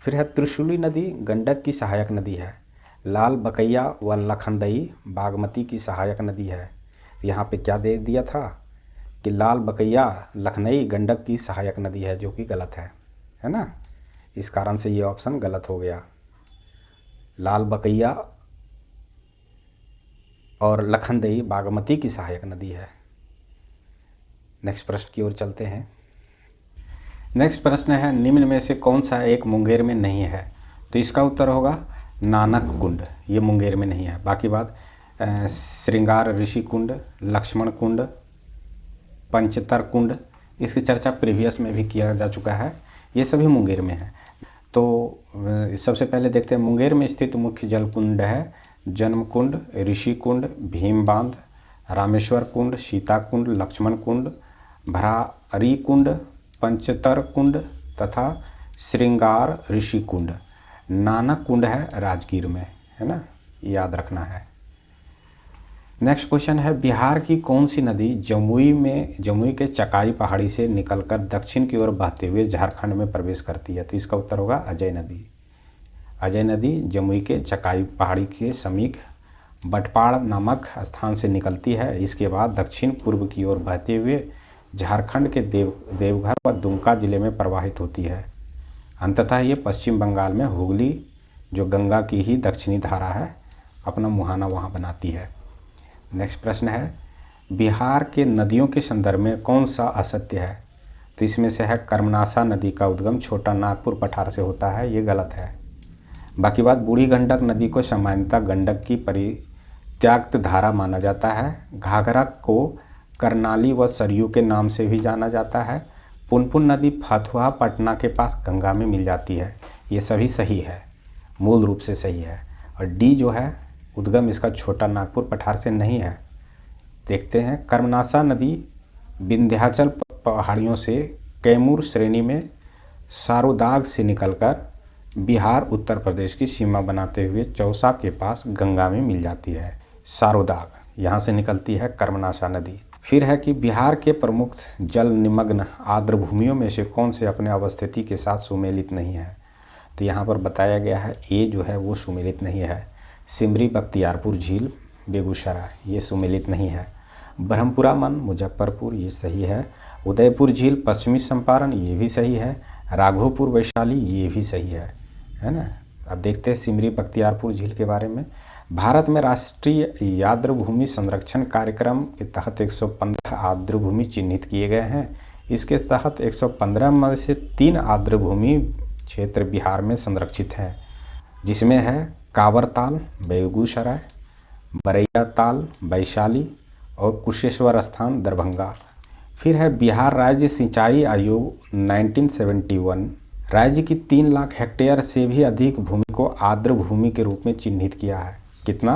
फिर है त्रिशूली नदी गंडक की सहायक नदी है। लाल बकैया व लखनदई बागमती की सहायक नदी है। यहाँ पे क्या दे दिया था कि लाल बकैया लखनई गंडक की सहायक नदी है, जो कि गलत है ना। इस कारण से ये ऑप्शन गलत हो गया। लाल बकैया और लखनदई बागमती की सहायक नदी है। नेक्स्ट प्रश्न की ओर चलते हैं। नेक्स्ट प्रश्न है, निम्न में से कौन सा एक मुंगेर में नहीं है। तो इसका उत्तर होगा नानक कुंड, ये मुंगेर में नहीं है। बाकी बात श्रृंगार ऋषि कुंड, लक्ष्मण कुंड, पंचतर कुंड, इसकी चर्चा प्रीवियस में भी किया जा चुका है, ये सभी मुंगेर में है। तो सबसे पहले देखते हैं, मुंगेर में स्थित मुख्य जल कुंड है जन्म कुंड, ऋषि कुंड, भीम बांध, रामेश्वर कुंड, सीता कुंड, लक्ष्मण कुंड, भरारी कुंड, पंचतर कुंड तथा श्रृंगार ऋषि कुंड। नानक कुंड है राजगीर में, है ना, याद रखना है। नेक्स्ट क्वेश्चन है, बिहार की कौन सी नदी जमुई के चकाई पहाड़ी से निकलकर दक्षिण की ओर बहते हुए झारखंड में प्रवेश करती है? तो इसका उत्तर होगा अजय नदी। अजय नदी जमुई के चकाई पहाड़ी के समीप बटपाड़ नामक स्थान से निकलती है। इसके बाद दक्षिण पूर्व की ओर बहते हुए झारखंड के देवघर व दुमका जिले में प्रवाहित होती है। अंततः ये पश्चिम बंगाल में हुगली, जो गंगा की ही दक्षिणी धारा है, अपना मुहाना वहाँ बनाती है। नेक्स्ट प्रश्न है, बिहार के नदियों के संदर्भ में कौन सा असत्य है? तो इसमें से है कर्मनाशा नदी का उद्गम छोटा नागपुर पठार से होता है, ये गलत है। बाकी बात, बूढ़ी गंडक नदी को सामान्यतः गंडक की परित्यक्त धारा माना जाता है। घाघरा को करनाली व सरयू के नाम से भी जाना जाता है। पुनपुन नदी फतुहा पटना के पास गंगा में मिल जाती है। ये सभी सही है, मूल रूप से सही है। और डी जो है उद्गम इसका छोटा नागपुर पठार से नहीं है। देखते हैं, कर्मनाशा नदी विंध्याचल पहाड़ियों से कैमूर श्रेणी में सारोदाग से निकलकर बिहार उत्तर प्रदेश की सीमा बनाते हुए चौसा के पास गंगा में मिल जाती है। सारोदाग यहाँ से निकलती है कर्मनाशा नदी। फिर है कि बिहार के प्रमुख जल निमग्न आर्द्र भूमियों में से कौन से अपने अवस्थिति के साथ सुमेलित नहीं है? तो यहाँ पर बताया गया है ए जो है वो सुमेलित नहीं है। सिमरी बख्तियारपुर झील बेगूसराय, ये सुमेलित नहीं है। ब्रह्मपुरा मन मुजफ्फरपुर, ये सही है। उदयपुर झील पश्चिमी चंपारण, ये भी सही है। राघोपुर वैशाली, ये भी सही है ना। अब देखते हैं सिमरी बख्तियारपुर झील के बारे में। भारत में राष्ट्रीय आर्द्र भूमि संरक्षण कार्यक्रम के तहत 115 आर्द्र भूमि चिन्हित किए गए हैं। इसके तहत 115 में से 3 आर्द्र भूमि क्षेत्र बिहार में संरक्षित हैं, जिसमें है कांवर ताल बेगूसराय, बरैया ताल वैशाली और कुशेश्वर स्थान दरभंगा। फिर है बिहार राज्य सिंचाई आयोग 1971 राज्य की 3 लाख हेक्टेयर से भी अधिक भूमि को आर्द्र भूमि के रूप में चिन्हित किया है। कितना?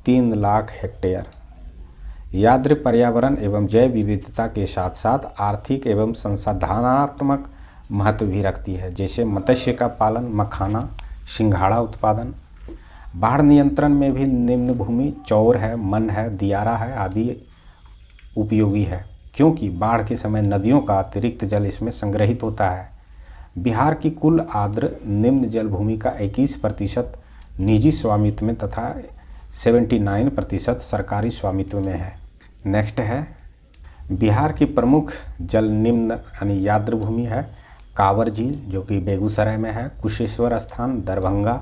3 लाख हेक्टेयर। आर्द्र पर्यावरण एवं जैव विविधता के साथ साथ आर्थिक एवं संसाधनात्मक महत्व भी रखती है, जैसे मत्स्य का पालन, मखाना, सिंघाड़ा उत्पादन। बाढ़ नियंत्रण में भी निम्न भूमि चौर है, मन है, दियारा है आदि उपयोगी है, क्योंकि बाढ़ के समय नदियों का अतिरिक्त जल इसमें संग्रहित होता है। बिहार की कुल आर्द्र निम्न जल भूमि का 21% निजी स्वामित्व में तथा 79% सरकारी स्वामित्व में है। नेक्स्ट है, बिहार की प्रमुख जल निम्न यानी आर्द्र भूमि है कांवर झील, जो कि बेगूसराय में है, कुशेश्वर स्थान दरभंगा,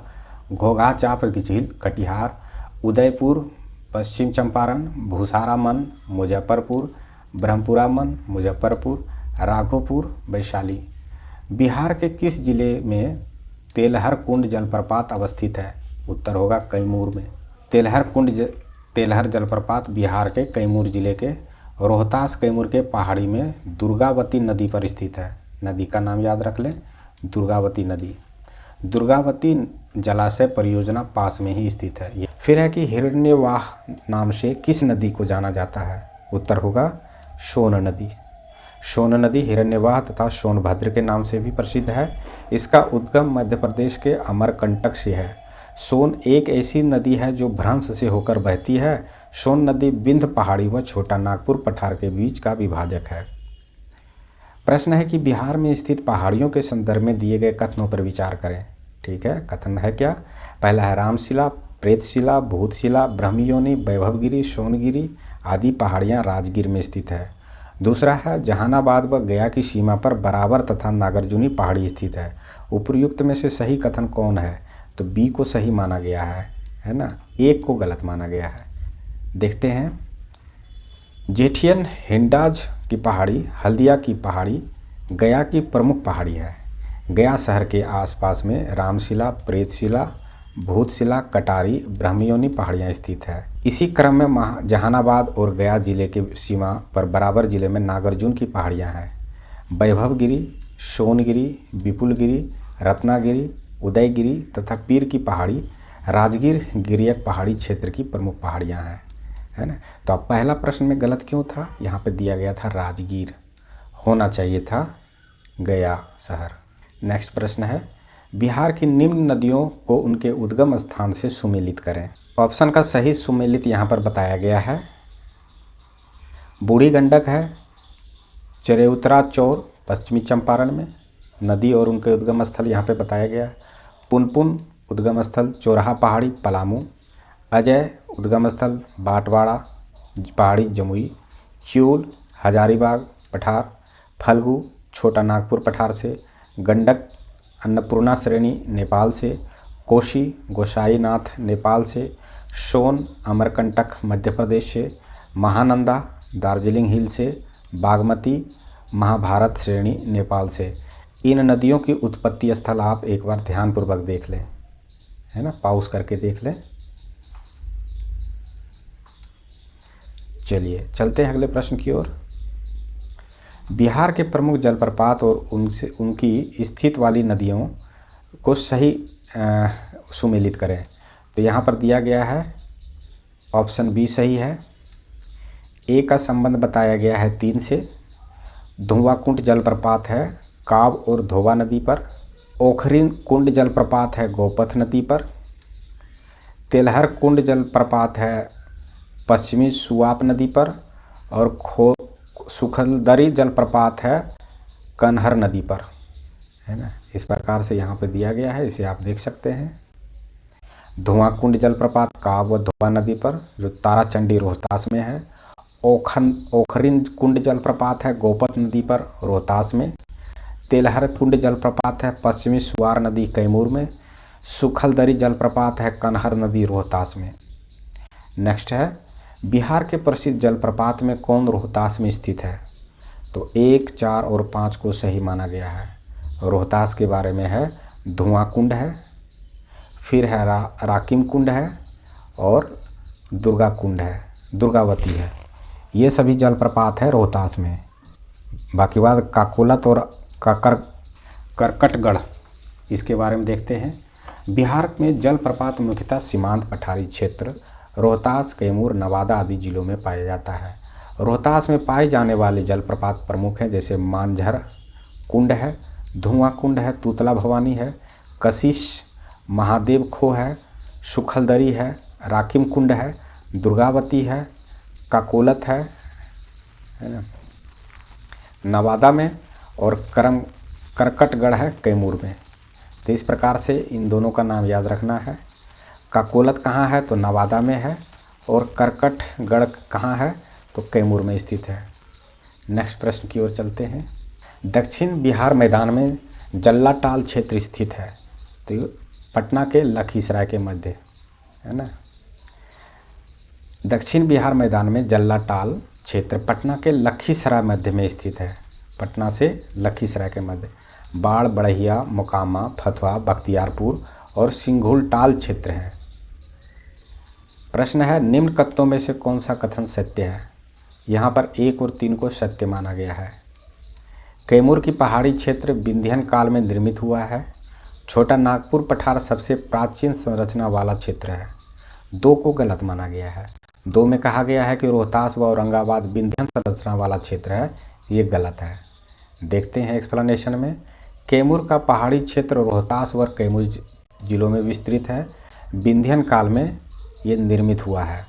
घोघा चाप्र की झील कटिहार, उदयपुर पश्चिम चंपारण, भूसारा मन मुजफ्फरपुर, ब्रह्मपुरा मन मुजफ्फरपुर, राघोपुर वैशाली। बिहार के किस जिले में तेलहर कुंड जलप्रपात अवस्थित है? उत्तर होगा कैमूर में। तेलहर जलप्रपात बिहार के कैमूर जिले के रोहतास कैमूर के पहाड़ी में दुर्गावती नदी पर स्थित है। नदी का नाम याद रख लें, दुर्गावती नदी। दुर्गावती जलाशय परियोजना पास में ही स्थित है। फिर है कि हिरण्यवाह नाम से किस नदी को जाना जाता है? उत्तर होगा सोन नदी। सोन नदी हिरण्यवाह तथा सोनभद्र के नाम से भी प्रसिद्ध है। इसका उद्गम मध्य प्रदेश के अमरकंटक से है। सोन एक ऐसी नदी है जो भ्रंश से होकर बहती है। सोन नदी विंध्य पहाड़ी व छोटा नागपुर पठार के बीच का विभाजक है। प्रश्न है कि बिहार में स्थित पहाड़ियों के संदर्भ में दिए गए कथनों पर विचार करें। ठीक है, कथन है क्या? पहला है रामशिला, प्रेतशिला, भूतशिला, ब्रह्मयोनि, वैभवगिरी, सोनगिरी आदि पहाड़ियाँ राजगीर में स्थित है। दूसरा है जहानाबाद व गया की सीमा पर बराबर तथा नागार्जुनी पहाड़ी स्थित है। उपर्युक्त में से सही कथन कौन है? तो बी को सही माना गया है ना, एक को गलत माना गया है। देखते हैं, जेठियन हिंडाज की पहाड़ी, हल्दिया की पहाड़ी गया की प्रमुख पहाड़ी है। गया शहर के आसपास में रामशिला, प्रेतशिला, भूतशिला, कटारी, ब्रह्मयोनि पहाड़ियाँ स्थित है। इसी क्रम में जहानाबाद और गया जिले के सीमा पर बराबर जिले में नागार्जुन की पहाड़ियाँ हैं। वैभवगिरी, सोनगिरी, विपुलगिरी, रत्नागिरी, उदयगिरी तथा पीर की पहाड़ी राजगीर गिरियक पहाड़ी क्षेत्र की प्रमुख पहाड़ियाँ हैं, है ना। तो अब पहला प्रश्न में गलत क्यों था? यहाँ पे दिया गया था राजगीर, होना चाहिए था गया शहर। नेक्स्ट प्रश्न है, बिहार की निम्न नदियों को उनके उद्गम स्थान से सुमेलित करें। ऑप्शन का सही सुमेलित यहाँ पर बताया गया है। बूढ़ी गंडक है, चरेउतरा चौर पश्चिमी चंपारण में नदी और उनके उद्गम स्थल यहाँ पे बताया गया है। पुनपुन उद्गम स्थल चौराहा पहाड़ी पलामू, अजय उद्गम स्थल बाटवाड़ा पहाड़ी जमुई, च्यूल हजारीबाग पठार, फल्गु छोटा नागपुर पठार से, गंडक अन्नपूर्णा श्रेणी नेपाल से, कोशी गोसाईनाथ नेपाल से, सोन अमरकंटक मध्य प्रदेश से, महानंदा दार्जिलिंग हिल से, बागमती महाभारत श्रेणी नेपाल से। इन नदियों की उत्पत्ति स्थल आप एक बार ध्यानपूर्वक देख लें, है ना, पॉज करके देख लें। चलिए चलते हैं अगले प्रश्न की ओर। बिहार के प्रमुख जलप्रपात और उनसे उनकी स्थित वाली नदियों को सही सुमेलित करें। तो यहाँ पर दिया गया है ऑप्शन बी सही है। ए का संबंध बताया गया है 3 से। धुआंकुंड जलप्रपात है काब और धोबा नदी पर। ओखरीन कुंड जलप्रपात है गोपथ नदी पर। तेलहर कुंड जलप्रपात है पश्चिमी सुआप नदी पर। और सुखलदरी जलप्रपात है कन्हर नदी पर, है ना। इस प्रकार से यहाँ पे दिया गया है, इसे आप देख सकते हैं। धुआंकुंड जलप्रपात काब व धोबा नदी पर जो ताराचंडी रोहतास में है। ओखरीन कुंड जलप्रपात है गोपथ नदी पर रोहतास में। तेलहर कुंड जलप्रपात है पश्चिमी सुआर नदी कैमूर में। सुखलदरी जलप्रपात है कन्हर नदी रोहतास में। नेक्स्ट है बिहार के प्रसिद्ध जलप्रपात में कौन रोहतास में स्थित है। तो 1, 4 और 5 को सही माना गया है। रोहतास के बारे में है धुआंकुंड है, फिर है राकिम कुंड है और दुर्गा कुंड है, दुर्गावती है। ये सभी जलप्रपात है रोहतास में। बाकी बात काकोलत और करकटगढ़ इसके बारे में देखते हैं। बिहार में जलप्रपात मुख्यतः सीमांत पठारी क्षेत्र रोहतास कैमूर नवादा आदि जिलों में पाया जाता है। रोहतास में पाए जाने वाले जलप्रपात प्रमुख हैं जैसे मांझर कुंड है, धुआं कुंड है, तूतला भवानी है, कशिश महादेव खो है, सुखलदरी है, राकिम कुंड है, दुर्गावती है, काकोलत है ना नवादा में, और करकटगढ़ है कैमूर में। तो इस प्रकार से इन दोनों का नाम याद रखना है। काकोलत कहाँ है तो नवादा में है, और करकटगढ़ कहाँ है तो कैमूर में स्थित है। नेक्स्ट प्रश्न की ओर चलते हैं। दक्षिण बिहार मैदान में जल्लाटाल क्षेत्र स्थित है। तो पटना के लखीसराय के मध्य, है ना। दक्षिण बिहार मैदान में जल्लाटाल क्षेत्र पटना के लखीसराय मध्य में स्थित है। पटना से लखीसराय के मध्य बाढ़ बढ़िया मोकामा फतुहा बख्तियारपुर और सिंघुलटाल क्षेत्र है। प्रश्न है निम्न कथनों में से कौन सा कथन सत्य है। यहाँ पर 1 और 3 को सत्य माना गया है। कैमूर की पहाड़ी क्षेत्र विंध्यन काल में निर्मित हुआ है। छोटा नागपुर पठार सबसे प्राचीन संरचना वाला क्षेत्र है। 2 को गलत माना गया है। 2 में कहा गया है कि रोहतास व औरंगाबाद विंध्यन संरचना वाला क्षेत्र है, ये गलत है। देखते हैं एक्सप्लेनेशन में। कैमूर का पहाड़ी क्षेत्र रोहतास व कैमूर जिलों में विस्तृत है। विंध्यन काल में ये निर्मित हुआ है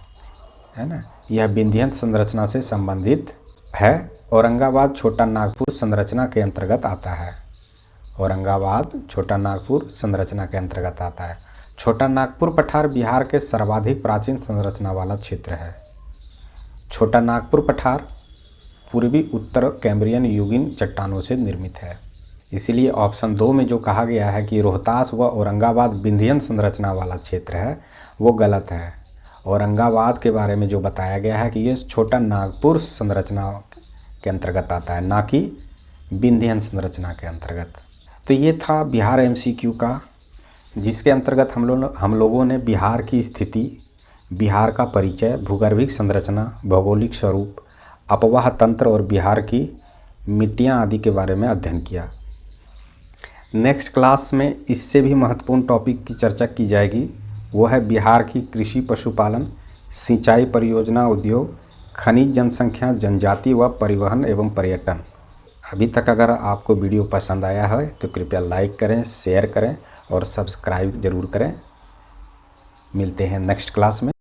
ना। यह विंध्यन संरचना से संबंधित है। औरंगाबाद छोटा नागपुर संरचना के अंतर्गत आता है। औरंगाबाद छोटा नागपुर संरचना के अंतर्गत आता है। छोटा नागपुर पठार बिहार के सर्वाधिक प्राचीन संरचना वाला क्षेत्र है। छोटा नागपुर पठार पूर्वी उत्तर कैम्ब्रियन युगीन चट्टानों से निर्मित है। इसलिए ऑप्शन 2 में जो कहा गया है कि रोहतास व औरंगाबाद विंध्यन संरचना वाला क्षेत्र है वो गलत है। औरंगाबाद के बारे में जो बताया गया है कि ये छोटा नागपुर संरचना के अंतर्गत आता है, ना कि विंध्यन संरचना के अंतर्गत। तो ये था बिहार MCQ का, जिसके अंतर्गत हम लोगों ने बिहार की स्थिति, बिहार का परिचय, भूगर्भिक संरचना, भौगोलिक स्वरूप, अपवाह तंत्र और बिहार की मिट्टियाँ आदि के बारे में अध्ययन किया। नेक्स्ट क्लास में इससे भी महत्वपूर्ण टॉपिक की चर्चा की जाएगी। वो है बिहार की कृषि पशुपालन, सिंचाई परियोजना, उद्योग, खनिज, जनसंख्या, जनजाति व परिवहन एवं पर्यटन। अभी तक अगर आपको वीडियो पसंद आया है तो कृपया लाइक करें, शेयर करें और सब्सक्राइब ज़रूर करें। मिलते हैं नेक्स्ट क्लास में।